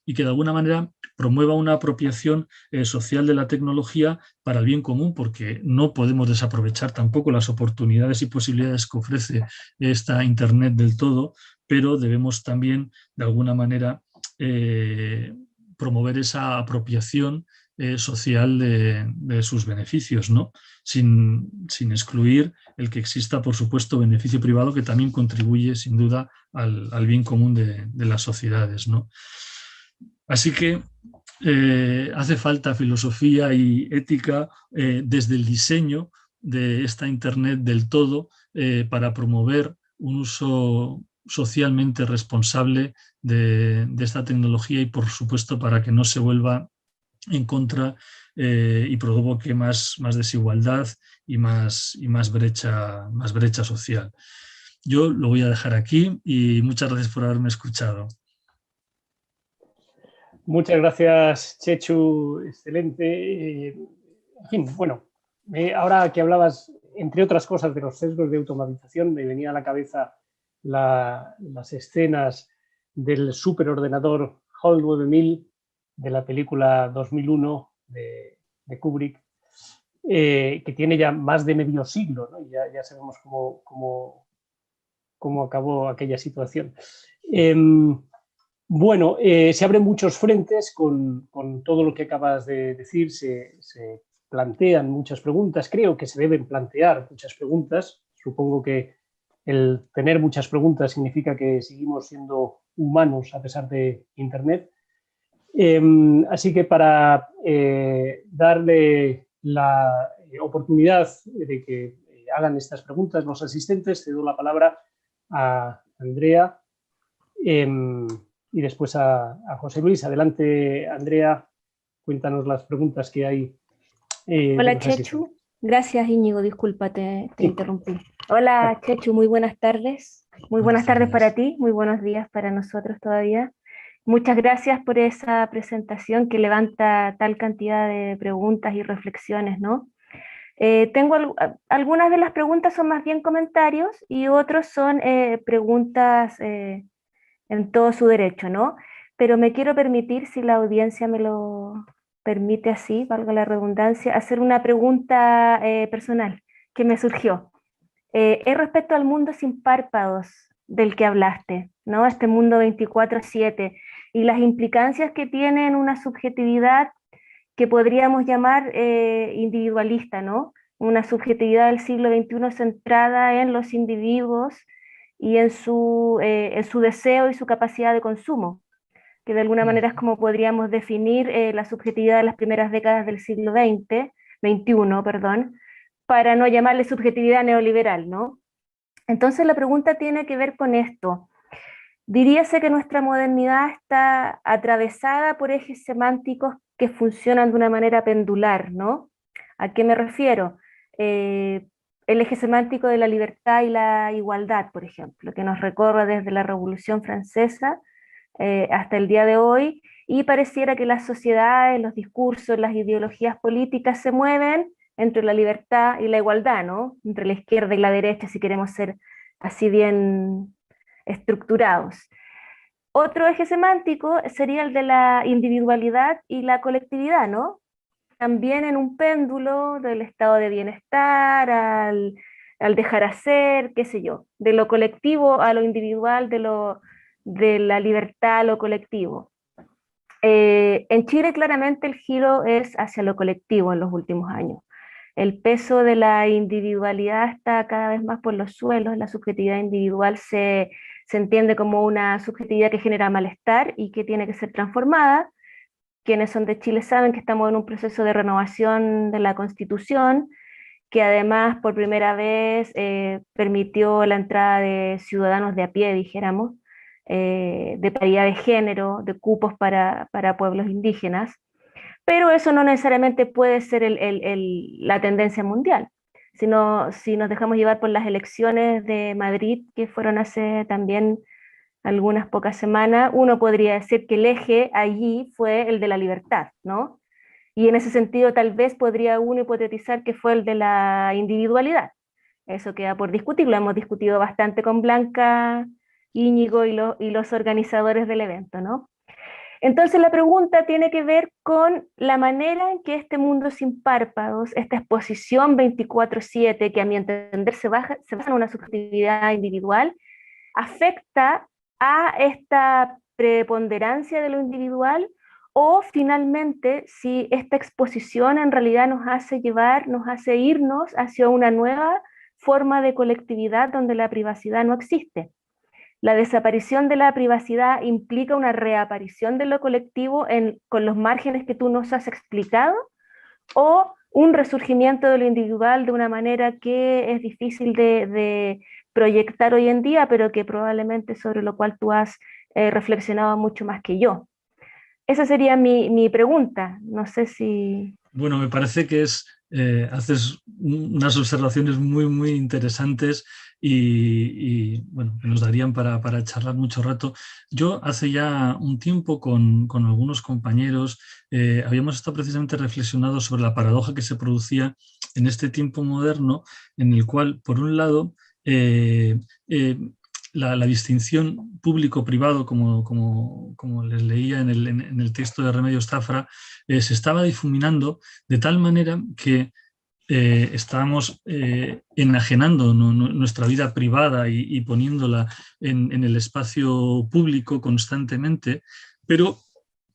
y que de alguna manera promueva una apropiación social de la tecnología para el bien común, porque no podemos desaprovechar tampoco las oportunidades y posibilidades que ofrece esta Internet del todo, pero debemos también de alguna manera promover esa apropiación social de sus beneficios, ¿no? Sin excluir el que exista, por supuesto, beneficio privado, que también contribuye sin duda al bien común de las sociedades, ¿no? Así que hace falta filosofía y ética desde el diseño de esta Internet del todo para promover un uso socialmente responsable de esta tecnología y, por supuesto, para que no se vuelva en contra y provoque más desigualdad y más brecha social. Yo lo voy a dejar aquí y muchas gracias por haberme escuchado. Muchas gracias, Chechu, excelente. En fin, bueno, ahora que hablabas, entre otras cosas, de los sesgos de automatización, me venía a la cabeza las escenas del superordenador HAL 9000 de la película 2001 de Kubrick, que tiene ya más de medio siglo, ¿no? Ya sabemos cómo acabó aquella situación. Bueno, se abren muchos frentes con todo lo que acabas de decir, se plantean muchas preguntas, creo que se deben plantear muchas preguntas, supongo que el tener muchas preguntas significa que seguimos siendo humanos a pesar de Internet, así que para darle la oportunidad de que hagan estas preguntas los asistentes, cedo la palabra a Andrea y después a José Luis. Adelante, Andrea, cuéntanos las preguntas que hay. Hola, Chechu. Gracias, Íñigo, disculpa, te interrumpí. Hola, Chechu, muy buenas tardes. Muy buenas tardes para ti, muy buenos días para nosotros todavía. Muchas gracias por esa presentación que levanta tal cantidad de preguntas y reflexiones, ¿no? Algunas de las preguntas son más bien comentarios y otros son preguntas en todo su derecho, ¿no? Pero me quiero permitir, si la audiencia me lo permite así, valga la redundancia, hacer una pregunta personal que me surgió. Es respecto al mundo sin párpados del que hablaste, ¿no? Este mundo 24/7 y las implicancias que tiene en una subjetividad que podríamos llamar individualista, ¿no? Una subjetividad del siglo XXI centrada en los individuos y en su deseo y su capacidad de consumo, que de alguna manera es como podríamos definir la subjetividad de las primeras décadas del siglo XXI, perdón, para no llamarle subjetividad neoliberal, ¿no? Entonces la pregunta tiene que ver con esto. Diríase que nuestra modernidad está atravesada por ejes semánticos que funcionan de una manera pendular, ¿no? ¿A qué me refiero? El eje semántico de la libertad y la igualdad, por ejemplo, que nos recorre desde la Revolución Francesa hasta el día de hoy, y pareciera que las sociedades, los discursos, las ideologías políticas se mueven entre la libertad y la igualdad, ¿no? Entre la izquierda y la derecha, si queremos ser así bien estructurados. Otro eje semántico sería el de la individualidad y la colectividad, ¿no? También en un péndulo del estado de bienestar al dejar hacer, qué sé yo, de lo colectivo a lo individual, de la libertad a lo colectivo. En Chile claramente el giro es hacia lo colectivo en los últimos años. El peso de la individualidad está cada vez más por los suelos, la subjetividad individual se entiende como una subjetividad que genera malestar y que tiene que ser transformada. Quienes son de Chile saben que estamos en un proceso de renovación de la Constitución, que además por primera vez permitió la entrada de ciudadanos de a pie, dijéramos, de paridad de género, de cupos para pueblos indígenas, pero eso no necesariamente puede ser la tendencia mundial. Si nos dejamos llevar por las elecciones de Madrid, que fueron hace también algunas pocas semanas, uno podría decir que el eje allí fue el de la libertad, ¿no? Y en ese sentido tal vez podría uno hipotetizar que fue el de la individualidad. Eso queda por discutir, lo hemos discutido bastante con Blanca, Íñigo y los organizadores del evento, ¿no? Entonces la pregunta tiene que ver con la manera en que este mundo sin párpados, esta exposición 24/7, que a mi entender se basa en una subjetividad individual, afecta a esta preponderancia de lo individual, o finalmente si esta exposición en realidad nos hace irnos hacia una nueva forma de colectividad donde la privacidad no existe. La desaparición de la privacidad implica una reaparición de lo colectivo con los márgenes que tú nos has explicado, o un resurgimiento de lo individual de una manera que es difícil de proyectar hoy en día, pero que probablemente sobre lo cual tú has reflexionado mucho más que yo. Esa sería mi pregunta. No sé si... Bueno, me parece que haces unas observaciones muy, muy interesantes y bueno, que nos darían para charlar mucho rato. Yo hace ya un tiempo con algunos compañeros habíamos estado precisamente reflexionando sobre la paradoja que se producía en este tiempo moderno, en el cual, por un lado, la distinción público-privado, como les leía en el texto de Remedios Zafra, se estaba difuminando de tal manera que estábamos enajenando nuestra vida privada y poniéndola en el espacio público constantemente, pero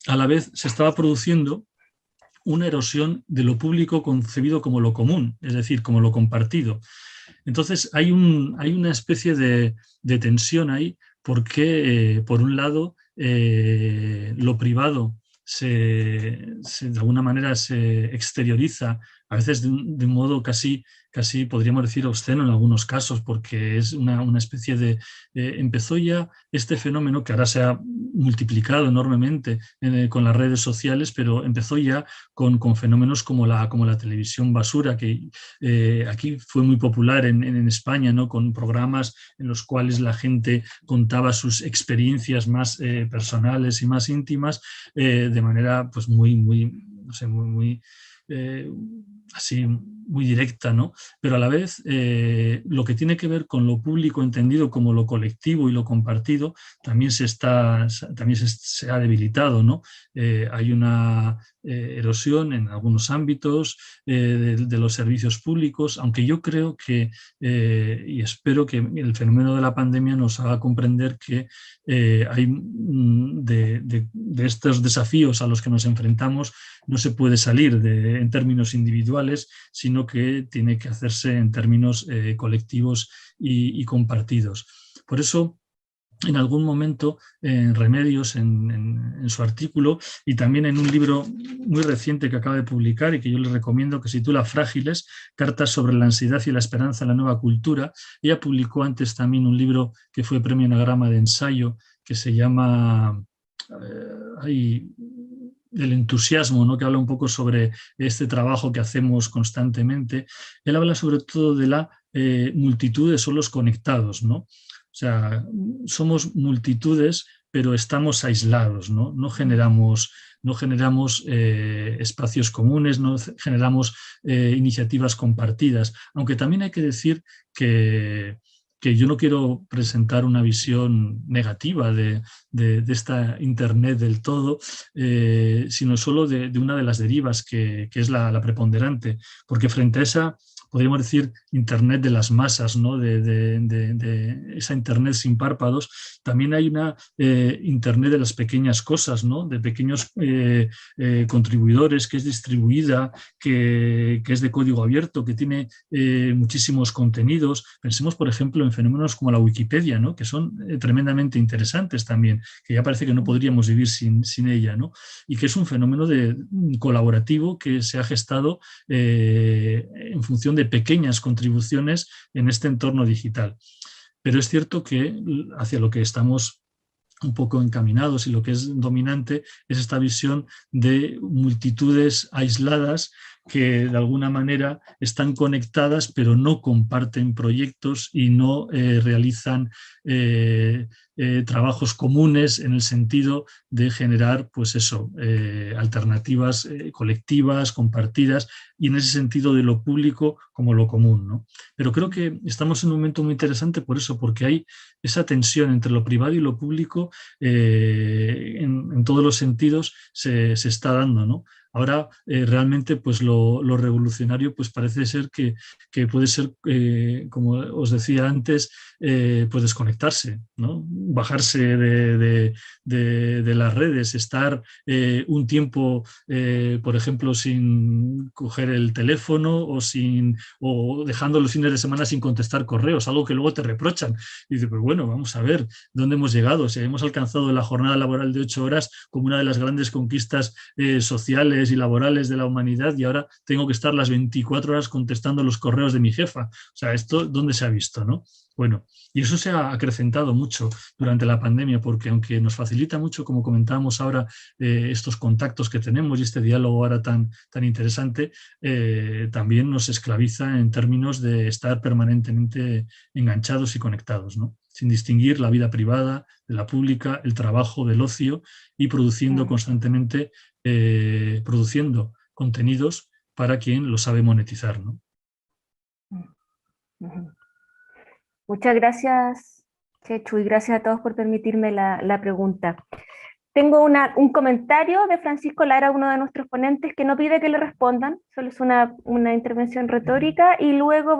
a la vez se estaba produciendo una erosión de lo público concebido como lo común, es decir, como lo compartido. Entonces hay una especie de tensión ahí, porque por un lado lo privado de alguna manera se exterioriza a veces de un modo casi podríamos decir obsceno en algunos casos, porque es una especie de... empezó ya este fenómeno que ahora se ha multiplicado enormemente con las redes sociales, pero empezó ya con fenómenos como la televisión basura, que aquí fue muy popular en España, ¿no? Con programas en los cuales la gente contaba sus experiencias más personales y más íntimas de manera pues no sé, así muy directa, ¿no? Pero a la vez lo que tiene que ver con lo público entendido como lo colectivo y lo compartido también se ha debilitado, ¿no? Hay una erosión en algunos ámbitos de los servicios públicos, aunque yo creo que y espero que el fenómeno de la pandemia nos haga comprender que hay de estos desafíos a los que nos enfrentamos no se puede salir en términos individuales, sino que tiene que hacerse en términos colectivos y compartidos. Por eso, en algún momento, en Remedios, en su artículo, y también en un libro muy reciente que acaba de publicar y que yo les recomiendo, que se titula Frágiles, cartas sobre la ansiedad y la esperanza en la nueva cultura. Ella publicó antes también un libro que fue premio Anagrama de ensayo, que se llama del entusiasmo, ¿no? Que habla un poco sobre este trabajo que hacemos constantemente. Él habla sobre todo de la multitud de solos conectados, ¿no? O sea, somos multitudes, pero estamos aislados, ¿no? No generamos espacios comunes, no generamos iniciativas compartidas, aunque también hay que decir que yo no quiero presentar una visión negativa de esta Internet del todo, sino solo de una de las derivas que es la preponderante, porque frente a esa, podríamos decir, Internet de las masas, ¿no? de esa Internet sin párpados, también hay una Internet de las pequeñas cosas, ¿no? De pequeños contribuidores, que es distribuida, que es de código abierto, que tiene muchísimos contenidos. Pensemos, por ejemplo, en fenómenos como la Wikipedia, ¿no? Que son tremendamente interesantes también, que ya parece que no podríamos vivir sin ella, ¿no? Y que es un fenómeno colaborativo que se ha gestado en función de pequeñas contribuciones en este entorno digital. Pero es cierto que hacia lo que estamos un poco encaminados y lo que es dominante es esta visión de multitudes aisladas que de alguna manera están conectadas pero no comparten proyectos y no realizan trabajos comunes en el sentido de generar pues eso, alternativas colectivas, compartidas, y en ese sentido de lo público como lo común, ¿no? Pero creo que estamos en un momento muy interesante por eso, porque hay esa tensión entre lo privado y lo público en todos los sentidos se está dando, ¿no? Ahora realmente pues lo revolucionario pues parece ser que puede ser, como os decía antes, pues desconectarse, ¿no? Bajarse de las redes, estar un tiempo, por ejemplo, sin coger el teléfono o dejando los fines de semana sin contestar correos, algo que luego te reprochan. Y dices, pues bueno, vamos a ver dónde hemos llegado. O sea, hemos alcanzado la jornada laboral de 8 horas como una de las grandes conquistas sociales y laborales de la humanidad, y ahora tengo que estar las 24 horas contestando los correos de mi jefa. O sea, ¿esto dónde se ha visto, no? Bueno, y eso se ha acrecentado mucho durante la pandemia, porque aunque nos facilita mucho, como comentábamos ahora, estos contactos que tenemos y este diálogo ahora tan interesante, también nos esclaviza en términos de estar permanentemente enganchados y conectados, ¿no? Sin distinguir la vida privada de la pública, el trabajo del ocio, y produciendo constantemente produciendo contenidos para quien lo sabe monetizar, ¿no? Muchas gracias, Chechu, y gracias a todos por permitirme la pregunta. Tengo un comentario de Francisco Lara, uno de nuestros ponentes, que no pide que le respondan, solo es una intervención retórica, y luego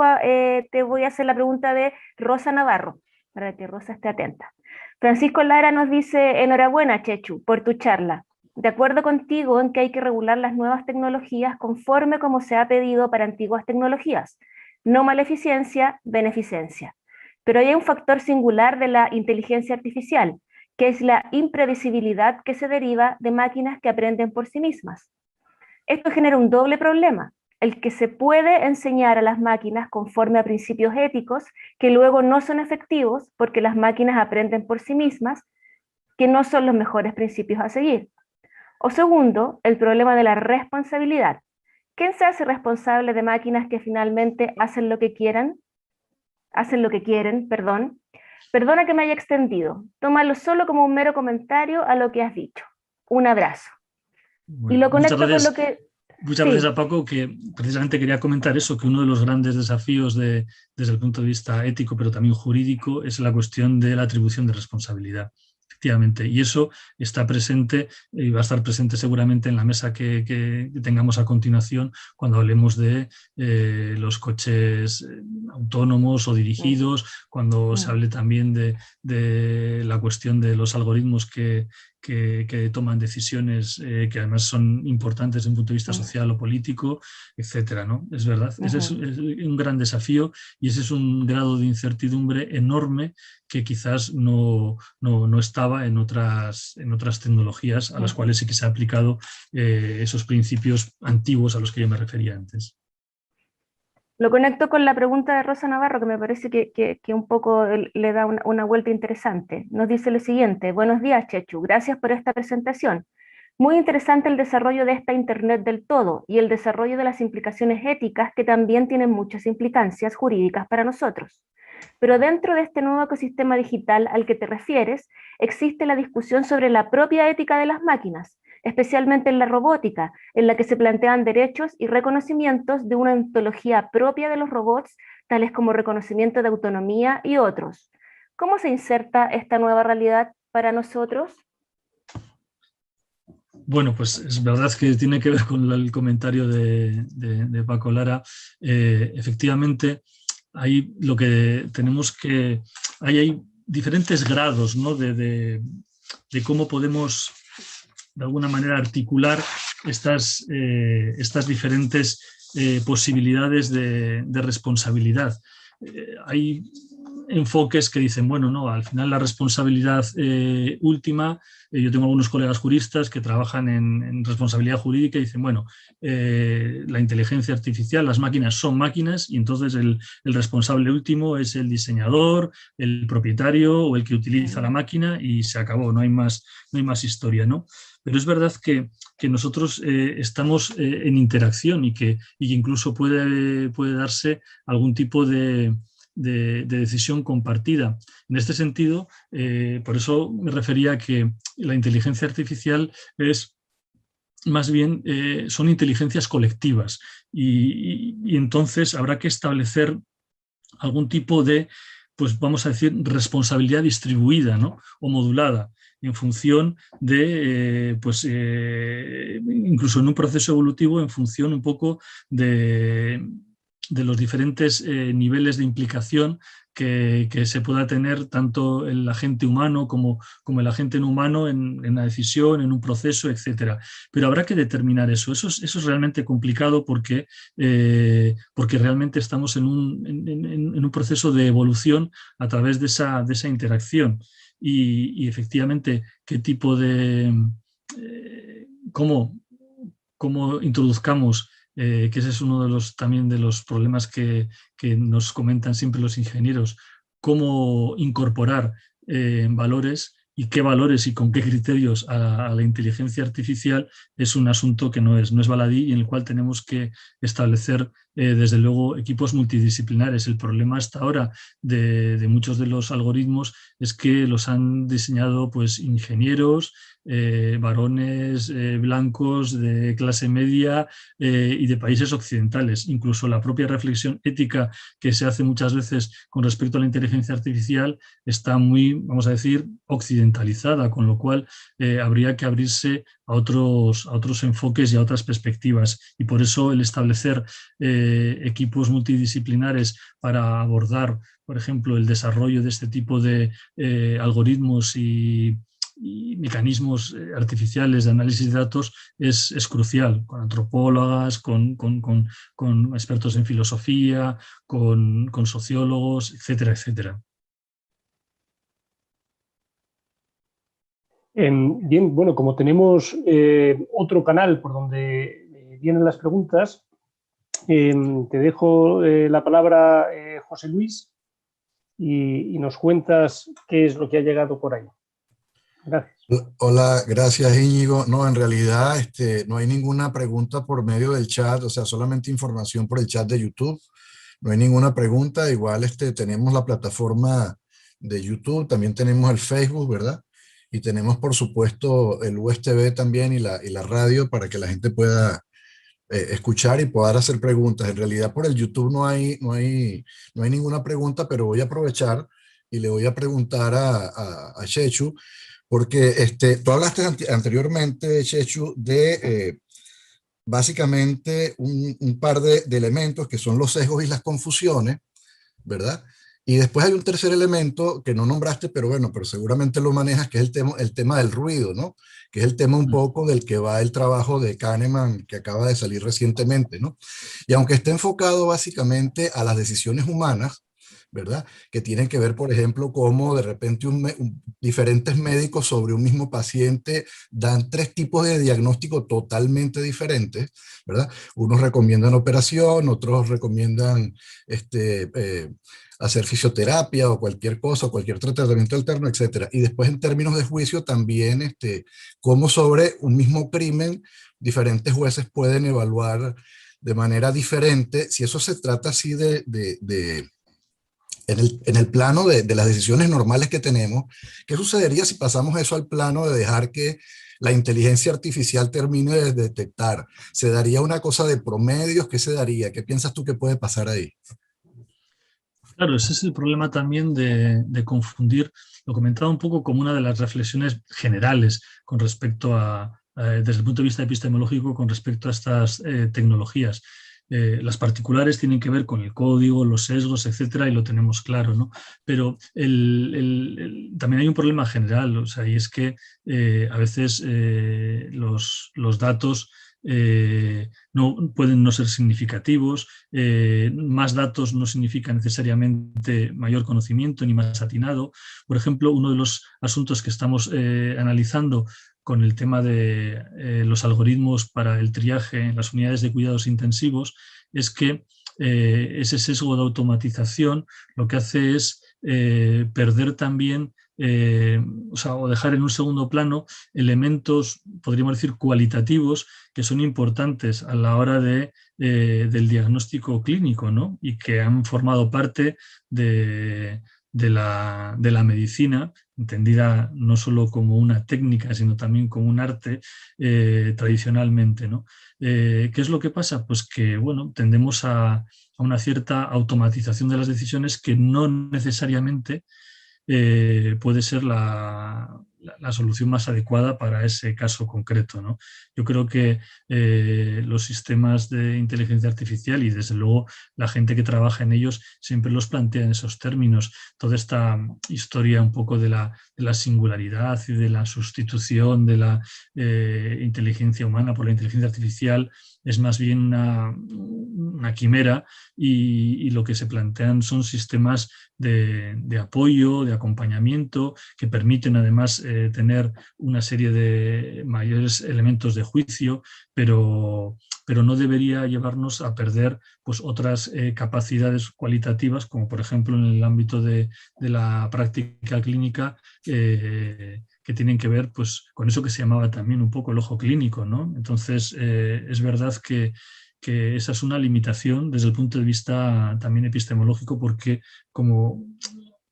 te voy a hacer la pregunta de Rosa Navarro, para que Rosa esté atenta. Francisco Lara nos dice: enhorabuena, Chechu, por tu charla. De acuerdo contigo en que hay que regular las nuevas tecnologías conforme como se ha pedido para antiguas tecnologías. No maleficencia, beneficencia. Pero hay un factor singular de la inteligencia artificial, que es la imprevisibilidad que se deriva de máquinas que aprenden por sí mismas. Esto genera un doble problema. el que se puede enseñar a las máquinas conforme a principios éticos que luego no son efectivos porque las máquinas aprenden por sí mismas que no son los mejores principios a seguir. O segundo, el problema de la responsabilidad. ¿Quién se hace responsable de máquinas que finalmente hacen lo que quieren? Perdón. Perdona que me haya extendido. Tómalo solo como un mero comentario a lo que has dicho. Un abrazo. Bueno, Y lo conecto con gracias, lo que... muchas Sí. gracias a Paco, que precisamente quería comentar eso, que uno de los grandes desafíos desde el punto de vista ético, pero también jurídico, es la cuestión de la atribución de responsabilidad. Efectivamente, y eso está presente y va a estar presente seguramente en la mesa que tengamos a continuación cuando hablemos de los coches autónomos o dirigidos, cuando se hable también de la cuestión de los algoritmos que toman decisiones que además son importantes desde un punto de vista social o político, etcétera, ¿no? Es verdad, ese es un gran desafío y ese es un grado de incertidumbre enorme que quizás no estaba en otras tecnologías a las cuales sí que se ha aplicado esos principios antiguos a los que yo me refería antes. Lo conecto con la pregunta de Rosa Navarro, que me parece que un poco le da una vuelta interesante. Nos dice lo siguiente: buenos días, Chechu, gracias por esta presentación. Muy interesante el desarrollo de esta Internet del todo y el desarrollo de las implicaciones éticas que también tienen muchas implicancias jurídicas para nosotros. Pero dentro de este nuevo ecosistema digital al que te refieres, existe la discusión sobre la propia ética de las máquinas, especialmente en la robótica, en la que se plantean derechos y reconocimientos de una ontología propia de los robots, tales como reconocimiento de autonomía y otros. ¿Cómo se inserta esta nueva realidad para nosotros? Bueno, pues es verdad que tiene que ver con el comentario de Paco Lara. Efectivamente, ahí lo que tenemos que... Hay diferentes grados, ¿no? de cómo podemos de alguna manera articular estas diferentes posibilidades de responsabilidad. Hay enfoques que dicen, bueno, no, al final la responsabilidad última, yo tengo algunos colegas juristas que trabajan en responsabilidad jurídica y dicen, bueno, la inteligencia artificial, las máquinas son máquinas y entonces el responsable último es el diseñador, el propietario o el que utiliza la máquina y se acabó, no hay más historia, ¿no? Pero es verdad que nosotros estamos en interacción y que incluso puede darse algún tipo de decisión compartida. En este sentido, por eso me refería a que la inteligencia artificial es más bien, son inteligencias colectivas y entonces habrá que establecer algún tipo de, pues vamos a decir, responsabilidad distribuida, ¿no? O modulada en función de, incluso en un proceso evolutivo, en función un poco de los diferentes niveles de implicación que se pueda tener tanto el agente humano como el agente no humano en la decisión, en un proceso, etc. Pero habrá que determinar eso. Eso es realmente complicado porque realmente estamos en un proceso de evolución a través de esa interacción. Y efectivamente, qué tipo de... cómo introduzcamos, que ese es uno también de los problemas que nos comentan siempre los ingenieros, cómo incorporar valores y qué valores y con qué criterios a la inteligencia artificial es un asunto que no es baladí y en el cual tenemos que establecer desde luego equipos multidisciplinares. El problema hasta ahora de muchos de los algoritmos es que los han diseñado pues ingenieros, varones blancos de clase media y de países occidentales. Incluso la propia reflexión ética que se hace muchas veces con respecto a la inteligencia artificial está muy, vamos a decir, occidentalizada, con lo cual habría que abrirse a otros enfoques y a otras perspectivas. Y por eso el establecer equipos multidisciplinares para abordar, por ejemplo, el desarrollo de este tipo de algoritmos y mecanismos artificiales de análisis de datos es crucial, con antropólogas, con expertos en filosofía, con sociólogos, etcétera, etcétera. Bien, bueno, como tenemos otro canal por donde vienen las preguntas, Te dejo la palabra, José Luis, y nos cuentas qué es lo que ha llegado por ahí. Gracias. Hola, gracias Íñigo. No, en realidad no hay ninguna pregunta por medio del chat, o sea, solamente información por el chat de YouTube. No hay ninguna pregunta. Igual tenemos la plataforma de YouTube, también tenemos el Facebook, ¿verdad? Y tenemos, por supuesto, el USB también y la radio para que la gente pueda escuchar y poder hacer preguntas. En realidad por el YouTube no hay ninguna pregunta, pero voy a aprovechar y le voy a preguntar a Chechu, porque tú hablaste anteriormente, Chechu, de básicamente un par de elementos que son los sesgos y las confusiones, ¿verdad? Y después hay un tercer elemento que no nombraste, pero bueno, pero seguramente lo manejas, que es el tema del ruido, ¿no? Que es el tema un poco del que va el trabajo de Kahneman, que acaba de salir recientemente, ¿no? Y aunque esté enfocado básicamente a las decisiones humanas, ¿verdad? Que tienen que ver, por ejemplo, cómo de repente diferentes médicos sobre un mismo paciente dan 3 tipos de diagnóstico totalmente diferentes, ¿verdad? Unos recomiendan operación, otros recomiendan hacer fisioterapia o cualquier cosa, o cualquier tratamiento alterno, etcétera. Y después en términos de juicio también, cómo sobre un mismo crimen diferentes jueces pueden evaluar de manera diferente, si eso se trata así en el plano de las decisiones normales que tenemos. ¿Qué sucedería si pasamos eso al plano de dejar que la inteligencia artificial termine de detectar? ¿Se daría una cosa de promedios? ¿Qué se daría? ¿Qué piensas tú que puede pasar ahí? Claro, ese es el problema también de confundir. Lo comentaba un poco como una de las reflexiones generales con respecto desde el punto de vista epistemológico, con respecto a estas tecnologías. Las particulares tienen que ver con el código, los sesgos, etcétera, y lo tenemos claro, ¿no? Pero también hay un problema general, o sea, y es que a veces los datos no pueden no ser significativos, más datos no significa necesariamente mayor conocimiento ni más atinado. Por ejemplo, uno de los asuntos que estamos analizando con el tema de los algoritmos para el triaje en las unidades de cuidados intensivos es que ese sesgo de automatización lo que hace es perder también o dejar en un segundo plano elementos, podríamos decir, cualitativos que son importantes a la hora del diagnóstico clínico, ¿no? Y que han formado parte de la medicina, entendida no solo como una técnica, sino también como un arte tradicionalmente, ¿no? ¿Qué es lo que pasa? Pues que, bueno, tendemos a una cierta automatización de las decisiones que no necesariamente puede ser la solución más adecuada para ese caso concreto, ¿no? Yo creo que los sistemas de inteligencia artificial y desde luego la gente que trabaja en ellos siempre los plantea en esos términos. Toda esta historia un poco de la singularidad y de la sustitución de la inteligencia humana por la inteligencia artificial es más bien una quimera y lo que se plantean son sistemas de apoyo, de acompañamiento, que permiten además tener una serie de mayores elementos de juicio, pero no debería llevarnos a perder pues, otras capacidades cualitativas, como por ejemplo en el ámbito de la práctica clínica, que tienen que ver pues, con eso que se llamaba también un poco el ojo clínico, ¿no? Entonces, es verdad que esa es una limitación desde el punto de vista también epistemológico, porque como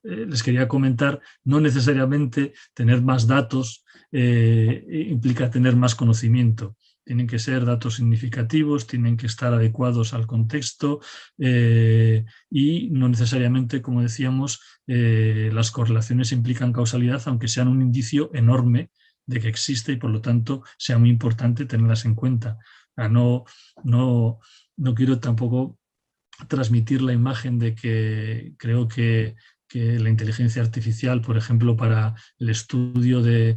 les quería comentar, no necesariamente tener más datos implica tener más conocimiento. Tienen que ser datos significativos, tienen que estar adecuados al contexto y no necesariamente, como decíamos, las correlaciones implican causalidad, aunque sean un indicio enorme de que existe y por lo tanto sea muy importante tenerlas en cuenta. No quiero tampoco transmitir la imagen de que creo que la inteligencia artificial, por ejemplo, para el estudio se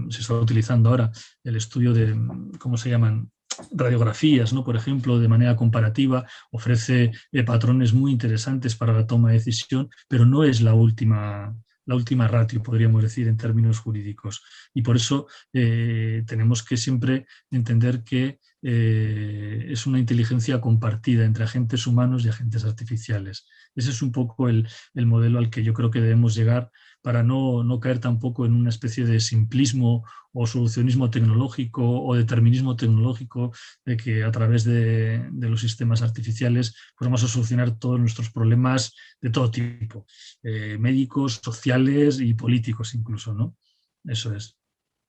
está utilizando ahora, el estudio de, ¿cómo se llaman?, radiografías, ¿no? Por ejemplo, de manera comparativa, ofrece patrones muy interesantes para la toma de decisión, pero no es la última la última ratio, podríamos decir, en términos jurídicos. Y por eso tenemos que siempre entender que es una inteligencia compartida entre agentes humanos y agentes artificiales. Ese es un poco el modelo al que yo creo que debemos llegar para no caer tampoco en una especie de simplismo o solucionismo tecnológico o determinismo tecnológico de que a través de los sistemas artificiales pues vamos a solucionar todos nuestros problemas de todo tipo, médicos, sociales y políticos incluso, ¿no? Eso es.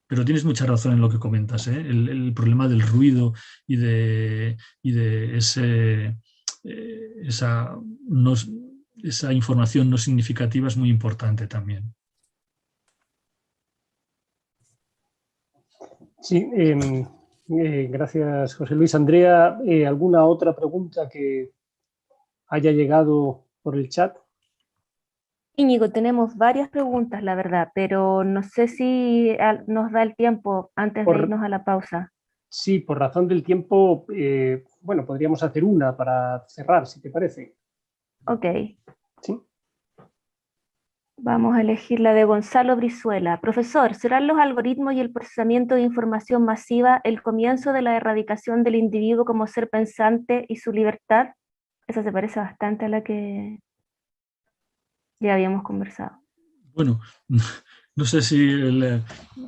Pero tienes mucha razón en lo que comentas, ¿eh? El problema del ruido y de esa información no significativa es muy importante también. Sí, gracias, José Luis. Andrea, ¿alguna otra pregunta que haya llegado por el chat? Íñigo, tenemos varias preguntas, la verdad, pero no sé si nos da el tiempo antes de irnos a la pausa. Sí, por razón del tiempo, bueno, podríamos hacer una para cerrar, si te parece. Ok. Sí. Vamos a elegir la de Gonzalo Brizuela. Profesor, ¿serán los algoritmos y el procesamiento de información masiva el comienzo de la erradicación del individuo como ser pensante y su libertad? Esa se parece bastante a la que ya habíamos conversado. Bueno, no sé si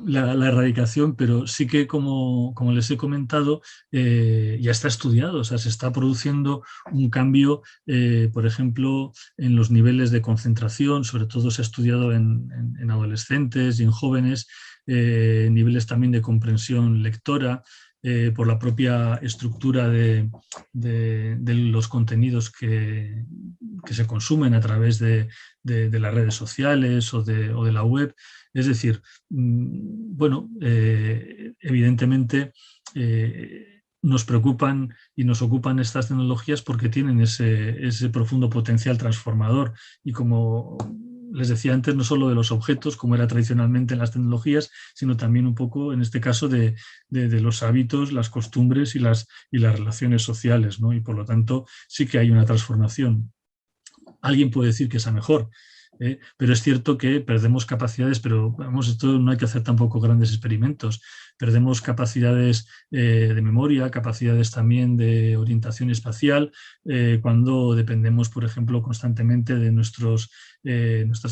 la erradicación, pero sí que como les he comentado, ya está estudiado, o sea, se está produciendo un cambio, por ejemplo, en los niveles de concentración, sobre todo se ha estudiado en adolescentes y en jóvenes, niveles también de comprensión lectora, por la propia estructura de los contenidos que se consumen a través de las redes sociales o de la web. Es decir, bueno, evidentemente nos preocupan y nos ocupan estas tecnologías porque tienen ese profundo potencial transformador y como les decía antes, no solo de los objetos, como era tradicionalmente en las tecnologías, sino también un poco, en este caso, de los hábitos, las costumbres y las relaciones sociales, ¿no? Y por lo tanto, sí que hay una transformación. Alguien puede decir que es a mejor, pero es cierto que perdemos capacidades, pero vamos, esto no hay que hacer tampoco grandes experimentos. Perdemos capacidades de memoria, capacidades también de orientación espacial, cuando dependemos, por ejemplo, constantemente de nuestras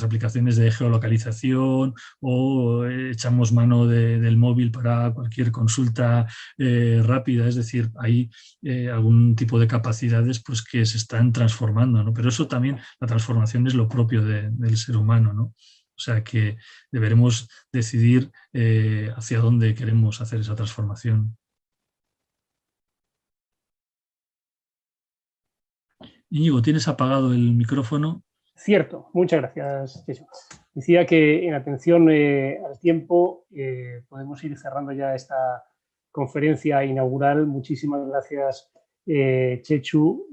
aplicaciones de geolocalización o echamos mano del móvil para cualquier consulta rápida. Es decir, hay algún tipo de capacidades pues, que se están transformando, ¿no? Pero eso también, la transformación es lo propio del ser humano, ¿no? O sea que deberemos decidir hacia dónde queremos hacer esa transformación. Íñigo, ¿tienes apagado el micrófono? Cierto, muchas gracias, Jesús. Decía que en atención al tiempo podemos ir cerrando ya esta conferencia inaugural. Muchísimas gracias, Chechu.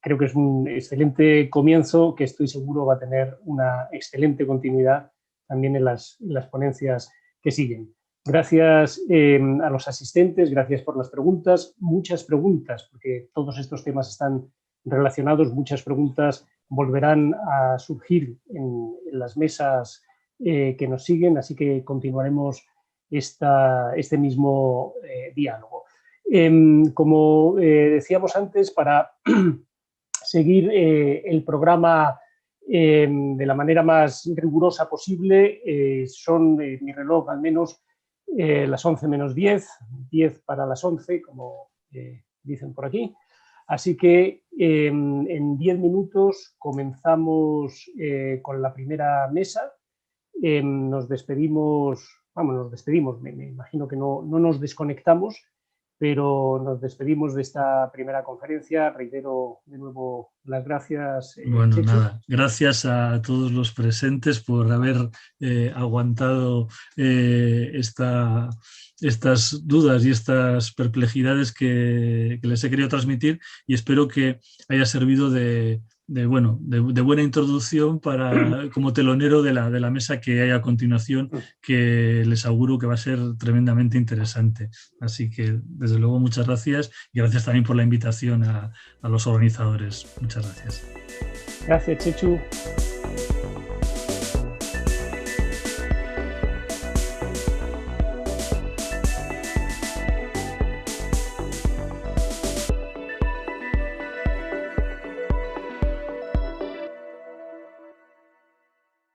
Creo que es un excelente comienzo que estoy seguro va a tener una excelente continuidad también en las ponencias que siguen. Gracias a los asistentes, gracias por las preguntas, muchas preguntas, porque todos estos temas están relacionados, muchas preguntas volverán a surgir en las mesas que nos siguen, así que continuaremos este mismo diálogo. Como decíamos antes, para seguir el programa de la manera más rigurosa posible, son mi reloj al menos las 11 menos 10, 10 para las 11, como dicen por aquí. Así que en 10 minutos comenzamos con la primera mesa. Nos despedimos, me imagino que no nos desconectamos, pero nos despedimos de esta primera conferencia. Reitero de nuevo las gracias. Bueno, Chechu. nada, gracias a todos los presentes por haber aguantado estas dudas y estas perplejidades que les he querido transmitir y espero que haya servido de buena introducción como telonero de la mesa que hay a continuación, que les auguro que va a ser tremendamente interesante. Así que, desde luego, muchas gracias y gracias también por la invitación a los organizadores. Muchas gracias. Gracias, Chechu.